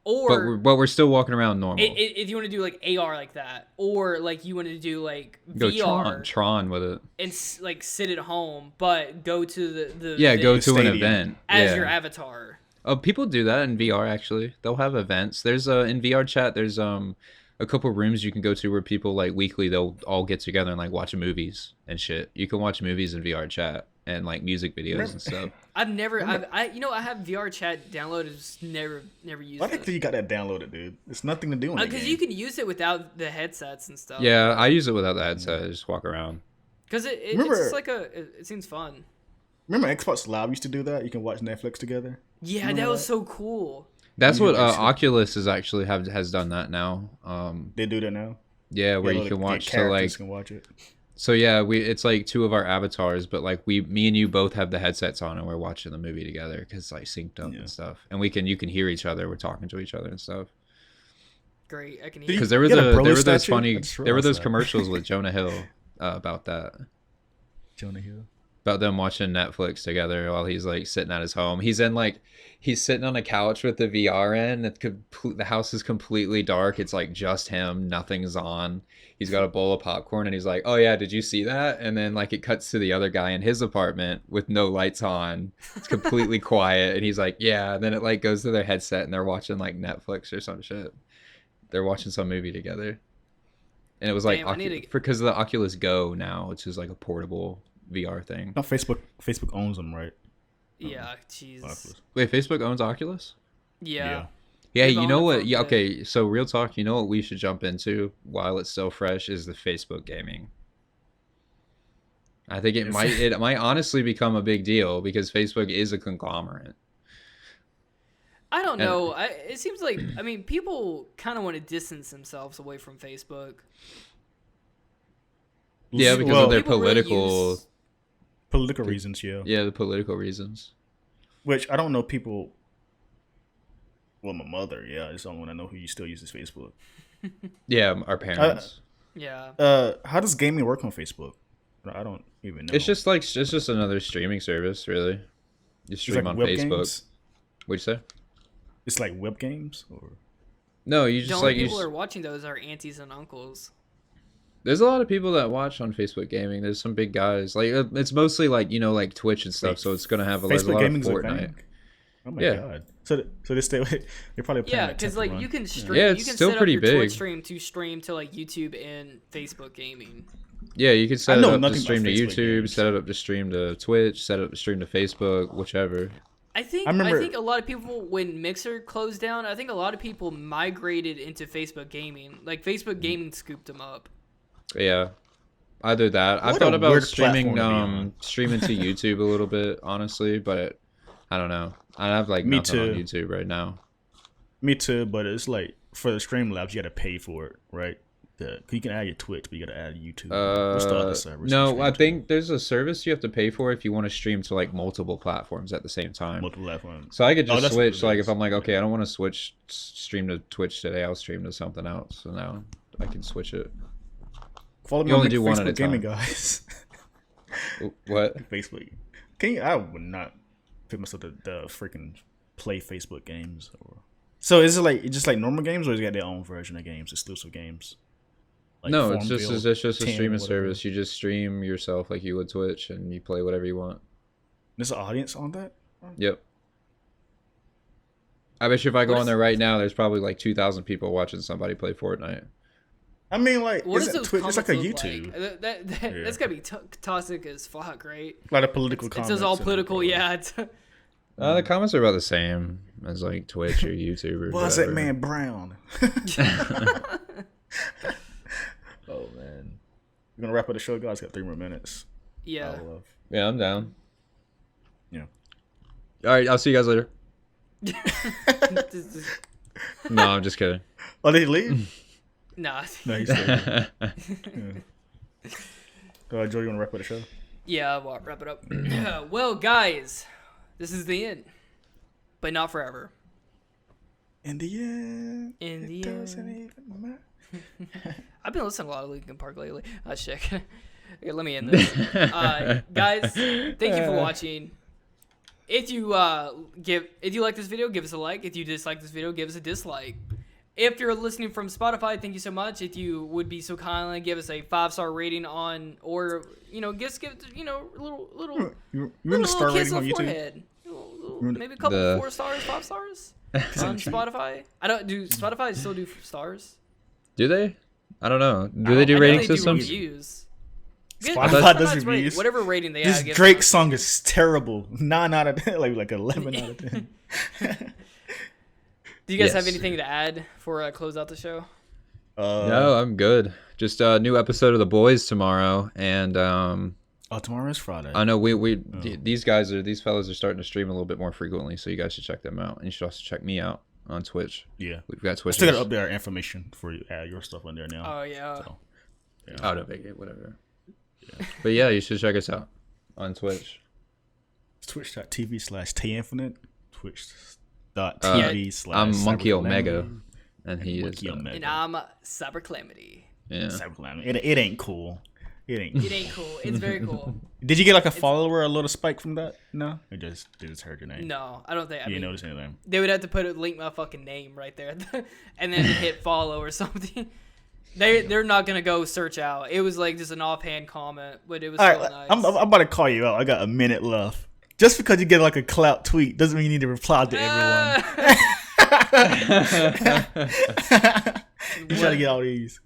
[SPEAKER 2] Or
[SPEAKER 3] but we're still walking around normal.
[SPEAKER 2] If you want to do like AR like that, or like you want to do like
[SPEAKER 3] go
[SPEAKER 2] VR,
[SPEAKER 3] Tron with it,
[SPEAKER 2] and like sit at home, but go to the
[SPEAKER 3] go to
[SPEAKER 1] stadium
[SPEAKER 3] an event
[SPEAKER 2] as your avatar.
[SPEAKER 3] Oh, people do that in VR actually. They'll have events. There's in VR chat. There's a couple rooms you can go to where people like weekly they'll all get together and like watch movies and shit. You can watch movies in VR chat and like music videos and stuff. I have VR chat downloaded, just never used it.
[SPEAKER 1] I think you got that downloaded, dude. It's nothing to do with it.
[SPEAKER 2] Because you can use it without the headsets and stuff.
[SPEAKER 3] Yeah, I use it without the headset. I just walk around.
[SPEAKER 2] Because it's just like it seems fun.
[SPEAKER 1] Remember Xbox Live used to do that? You can watch Netflix together.
[SPEAKER 2] Yeah, that was so cool.
[SPEAKER 3] That's what Oculus is actually has done that now.
[SPEAKER 1] They do that now.
[SPEAKER 3] Yeah, where you can watch. So like,
[SPEAKER 1] can watch it.
[SPEAKER 3] So yeah, it's like two of our avatars, but like me and you both have the headsets on and we're watching the movie together because it's like synced up and stuff, and you can hear each other. We're talking to each other and stuff.
[SPEAKER 2] Great, I can hear.
[SPEAKER 3] Because there were those commercials with Jonah Hill about that.
[SPEAKER 1] Jonah Hill.
[SPEAKER 3] About them watching Netflix together while he's like sitting at his home. He's sitting on a couch with the VR in. The house is completely dark. It's like just him. Nothing's on. He's got a bowl of popcorn and he's like, "Oh yeah, did you see that?" And then like it cuts to the other guy in his apartment with no lights on. It's completely quiet, and he's like, "Yeah." And then it like goes to their headset and they're watching like Netflix or some shit. They're watching some movie together, and it was like because of the Oculus Go now, which is like a portable VR thing.
[SPEAKER 1] No, Facebook owns them, right?
[SPEAKER 2] Yeah, jeez.
[SPEAKER 3] Wait, Facebook owns Oculus?
[SPEAKER 2] Yeah.
[SPEAKER 3] Yeah, you know what? Yeah, okay. So real talk, you know what we should jump into while it's still fresh is the Facebook gaming. I think it might honestly become a big deal because Facebook is a conglomerate.
[SPEAKER 2] I don't know. It seems like people kind of want to distance themselves away from Facebook.
[SPEAKER 3] Yeah, because of their political
[SPEAKER 1] reasons.
[SPEAKER 3] Yeah, the political reasons.
[SPEAKER 1] Which I don't know people. Well, my mother, I just don't want to know who still uses Facebook.
[SPEAKER 3] Yeah, our parents.
[SPEAKER 1] How does gaming work on Facebook? I don't even know.
[SPEAKER 3] It's just another streaming service, really. You stream on Facebook.
[SPEAKER 1] Games?
[SPEAKER 3] What'd you say?
[SPEAKER 1] It's like web games, or
[SPEAKER 3] No, you
[SPEAKER 2] The
[SPEAKER 3] just
[SPEAKER 2] only
[SPEAKER 3] like
[SPEAKER 2] people who are watching those are aunties and uncles.
[SPEAKER 3] There's a lot of people that watch on Facebook gaming. There's some big guys. Like it's mostly like like Twitch and stuff. So it's gonna have a lot of Fortnite.
[SPEAKER 1] Oh my god! So they stay away. They're probably playing.
[SPEAKER 2] Yeah, because like you can stream.
[SPEAKER 3] Yeah,
[SPEAKER 2] you
[SPEAKER 3] it's
[SPEAKER 2] can
[SPEAKER 3] still
[SPEAKER 2] set
[SPEAKER 3] pretty
[SPEAKER 2] up your
[SPEAKER 3] big.
[SPEAKER 2] Twitch stream to like YouTube and Facebook gaming.
[SPEAKER 3] Yeah, you can set it up to
[SPEAKER 1] nothing
[SPEAKER 3] stream to
[SPEAKER 1] about Facebook
[SPEAKER 3] YouTube,
[SPEAKER 1] games.
[SPEAKER 3] set it up to stream to Twitch, set it up to stream to Facebook, whichever.
[SPEAKER 2] I think a lot of people, when Mixer closed down, I think a lot of people migrated into Facebook gaming. Like Facebook gaming scooped them up.
[SPEAKER 3] Yeah, either that. I
[SPEAKER 1] What
[SPEAKER 3] thought
[SPEAKER 1] a
[SPEAKER 3] about
[SPEAKER 1] weird
[SPEAKER 3] streaming
[SPEAKER 1] platform to be on.
[SPEAKER 3] streaming to YouTube a little bit, honestly, but I don't know. I have like
[SPEAKER 1] Me
[SPEAKER 3] nothing on
[SPEAKER 1] too.
[SPEAKER 3] YouTube right now.
[SPEAKER 1] Me too, but it's like for the Streamlabs, you got to pay for it, right? You can add your Twitch, but you got to add YouTube. What's the other service you
[SPEAKER 3] No,
[SPEAKER 1] stream
[SPEAKER 3] I
[SPEAKER 1] to?
[SPEAKER 3] think there's a service you have to pay for if you want to stream to like multiple platforms at the same time.
[SPEAKER 1] Multiple platforms.
[SPEAKER 3] So I could
[SPEAKER 1] Oh,
[SPEAKER 3] just
[SPEAKER 1] that's what
[SPEAKER 3] switch.
[SPEAKER 1] it
[SPEAKER 3] Like
[SPEAKER 1] is.
[SPEAKER 3] if I'm like, okay, I don't want to stream to Twitch today. I'll stream to something else. So now I can switch it.
[SPEAKER 1] Follow me
[SPEAKER 3] You
[SPEAKER 1] on
[SPEAKER 3] only
[SPEAKER 1] the
[SPEAKER 3] do one
[SPEAKER 1] Facebook
[SPEAKER 3] at a
[SPEAKER 1] gaming,
[SPEAKER 3] time.
[SPEAKER 1] guys.
[SPEAKER 3] What?
[SPEAKER 1] Facebook. I would not put myself to freaking play Facebook games. So is it like just like normal games, or is it got their own version of games, exclusive games? Like
[SPEAKER 3] No, it's just
[SPEAKER 1] Farmville,
[SPEAKER 3] a
[SPEAKER 1] 10,
[SPEAKER 3] streaming
[SPEAKER 1] whatever.
[SPEAKER 3] service. You just stream yourself like you would Twitch, and you play whatever you want.
[SPEAKER 1] There's an audience on that.
[SPEAKER 3] Yep. I bet you if I go
[SPEAKER 2] What
[SPEAKER 3] on
[SPEAKER 2] is-
[SPEAKER 3] there right now, there's probably like 2,000 people watching somebody play Fortnite.
[SPEAKER 1] I mean, like,
[SPEAKER 2] What does
[SPEAKER 1] isn't
[SPEAKER 2] those
[SPEAKER 1] Twitch? It's like a
[SPEAKER 2] comments look
[SPEAKER 1] YouTube.
[SPEAKER 2] like? That's gotta be toxic as fuck, right?
[SPEAKER 1] A lot of political
[SPEAKER 2] It
[SPEAKER 1] comments.
[SPEAKER 2] says all
[SPEAKER 1] and-
[SPEAKER 2] political. Yeah. It's,
[SPEAKER 3] The comments are about the same as like Twitch or YouTube or
[SPEAKER 1] Why's that
[SPEAKER 3] whatever.
[SPEAKER 1] man brown? Oh man, we're gonna wrap up the show, guys. Got 3 more minutes.
[SPEAKER 2] yeah.
[SPEAKER 1] I love.
[SPEAKER 3] Yeah, I'm down.
[SPEAKER 1] Yeah.
[SPEAKER 3] All right, I'll see you guys later.
[SPEAKER 2] This is-
[SPEAKER 3] No, I'm just kidding.
[SPEAKER 1] Oh, did he leave?
[SPEAKER 2] nah.
[SPEAKER 1] No, he's still there. Joe, you wanna wrap up the show?
[SPEAKER 2] Yeah, I'll wrap it up. Well, guys, this is the end, but not forever.
[SPEAKER 1] In the end.
[SPEAKER 2] In the
[SPEAKER 1] it doesn't
[SPEAKER 2] end.
[SPEAKER 1] even matter.
[SPEAKER 2] I've been listening to a lot of Linkin Park lately. Oh shit. Okay, let me end this. Guys, thank you for watching. If you like this video, give us a like. If you dislike this video, give us a dislike. If you're listening from Spotify, thank you so much. If you would be so kindly, give us a 5-star rating on, or just give a little
[SPEAKER 1] You remember the star
[SPEAKER 2] kiss
[SPEAKER 1] rating on
[SPEAKER 2] the
[SPEAKER 1] YouTube?
[SPEAKER 2] forehead. Maybe a couple 4 stars, 5 stars on Spotify. I don't do Spotify still do stars.
[SPEAKER 3] Do they? I don't know. Do they do rating systems?
[SPEAKER 2] Reviews.
[SPEAKER 1] Spotify does
[SPEAKER 2] Sometimes
[SPEAKER 1] reviews.
[SPEAKER 2] Whatever rating they
[SPEAKER 1] This
[SPEAKER 2] have.
[SPEAKER 1] Drake song is terrible. 9 out of 10, like 11 out of 10.
[SPEAKER 2] Do you guys have
[SPEAKER 3] Yes.
[SPEAKER 2] anything to add for close out the show?
[SPEAKER 3] No, I'm good. Just a new episode of The Boys tomorrow, and
[SPEAKER 1] Tomorrow is Friday.
[SPEAKER 3] I know these fellas are starting to stream a little bit more frequently, so you guys should check them out, and you should also check me out on Twitch.
[SPEAKER 1] Yeah,
[SPEAKER 3] We've got
[SPEAKER 1] I
[SPEAKER 3] Twitch.
[SPEAKER 1] still gotta update our information for you. Add your stuff on there now.
[SPEAKER 2] Oh yeah.
[SPEAKER 1] So,
[SPEAKER 3] Oh, no, big whatever. But yeah, you should check us out on Twitch.
[SPEAKER 1] Twitch.tv/TInfinite. Twitch.tv/.
[SPEAKER 3] I'm MonkeyOmega,
[SPEAKER 1] CyberCalamity.
[SPEAKER 3] and he is.
[SPEAKER 1] MonkeyOmega.
[SPEAKER 2] And I'm CyberCalamity.
[SPEAKER 3] Yeah.
[SPEAKER 1] CyberCalamity. It ain't cool. It ain't.
[SPEAKER 2] It ain't cool. It's very cool.
[SPEAKER 1] Did you get like a follower, a little spike from that? No, they just heard your name.
[SPEAKER 2] No, I don't think. I
[SPEAKER 1] You
[SPEAKER 2] mean,
[SPEAKER 1] didn't notice anything.
[SPEAKER 2] they would have to link my fucking name right there, and then hit follow or something. They're not gonna go search out. It was like just an offhand comment, but it was
[SPEAKER 1] All
[SPEAKER 2] so
[SPEAKER 1] right,
[SPEAKER 2] nice.
[SPEAKER 1] I'm about to call you out. I got a minute left. Just because you get like a clout tweet doesn't mean you need to reply to everyone. You try to get all these.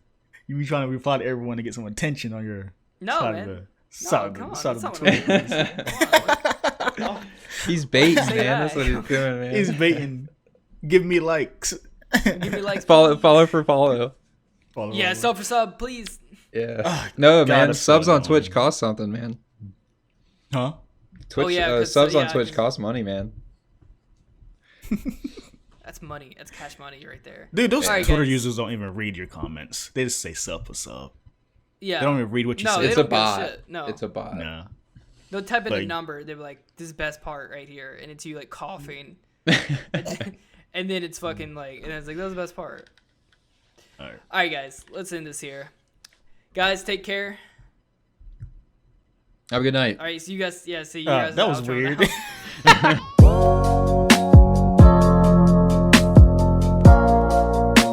[SPEAKER 1] You be trying to reply to everyone to get some attention on your
[SPEAKER 2] No,
[SPEAKER 1] side
[SPEAKER 2] man.
[SPEAKER 1] of the
[SPEAKER 2] No,
[SPEAKER 1] side
[SPEAKER 2] come
[SPEAKER 1] of
[SPEAKER 2] on.
[SPEAKER 1] the
[SPEAKER 2] That's not
[SPEAKER 1] tweet.
[SPEAKER 2] what I'm saying. Come on.
[SPEAKER 3] He's baiting,
[SPEAKER 2] Say
[SPEAKER 3] man.
[SPEAKER 2] that.
[SPEAKER 3] That's what he's doing, man.
[SPEAKER 1] He's baiting. Give me likes.
[SPEAKER 2] Give me likes.
[SPEAKER 3] follow for follow.
[SPEAKER 1] Follow,
[SPEAKER 2] Yeah,
[SPEAKER 1] follow.
[SPEAKER 2] sub for sub, please.
[SPEAKER 3] Yeah. No,
[SPEAKER 1] God,
[SPEAKER 3] man.
[SPEAKER 1] that's so
[SPEAKER 3] Subs on
[SPEAKER 1] annoying.
[SPEAKER 3] Twitch cost something, man.
[SPEAKER 1] Huh?
[SPEAKER 3] Twitch
[SPEAKER 2] yeah, 'cause-
[SPEAKER 3] subs on
[SPEAKER 2] yeah,
[SPEAKER 3] Twitch
[SPEAKER 2] 'cause-
[SPEAKER 3] cost money, man.
[SPEAKER 2] That's money. That's cash money right there.
[SPEAKER 1] Dude, those
[SPEAKER 2] All right,
[SPEAKER 1] Twitter
[SPEAKER 2] guys.
[SPEAKER 1] users don't even read your comments. They just say sub for sub.
[SPEAKER 2] Yeah.
[SPEAKER 1] They don't even read what you
[SPEAKER 2] No,
[SPEAKER 1] say.
[SPEAKER 2] they
[SPEAKER 3] It's a
[SPEAKER 2] don't give a
[SPEAKER 3] bot.
[SPEAKER 2] shit. No.
[SPEAKER 3] It's a bot.
[SPEAKER 1] Nah.
[SPEAKER 2] They'll type in a
[SPEAKER 1] Like-
[SPEAKER 2] number. They'll be like, "This is the best part right here," and it's you like coughing, and then it's fucking like, and it's like, "That was the best part."
[SPEAKER 1] All right.
[SPEAKER 2] All right, guys, let's end this here. Guys, take care.
[SPEAKER 3] Have a good night.
[SPEAKER 2] All right, so you guys, see you guys.
[SPEAKER 1] That was
[SPEAKER 2] outro
[SPEAKER 1] weird.
[SPEAKER 2] now.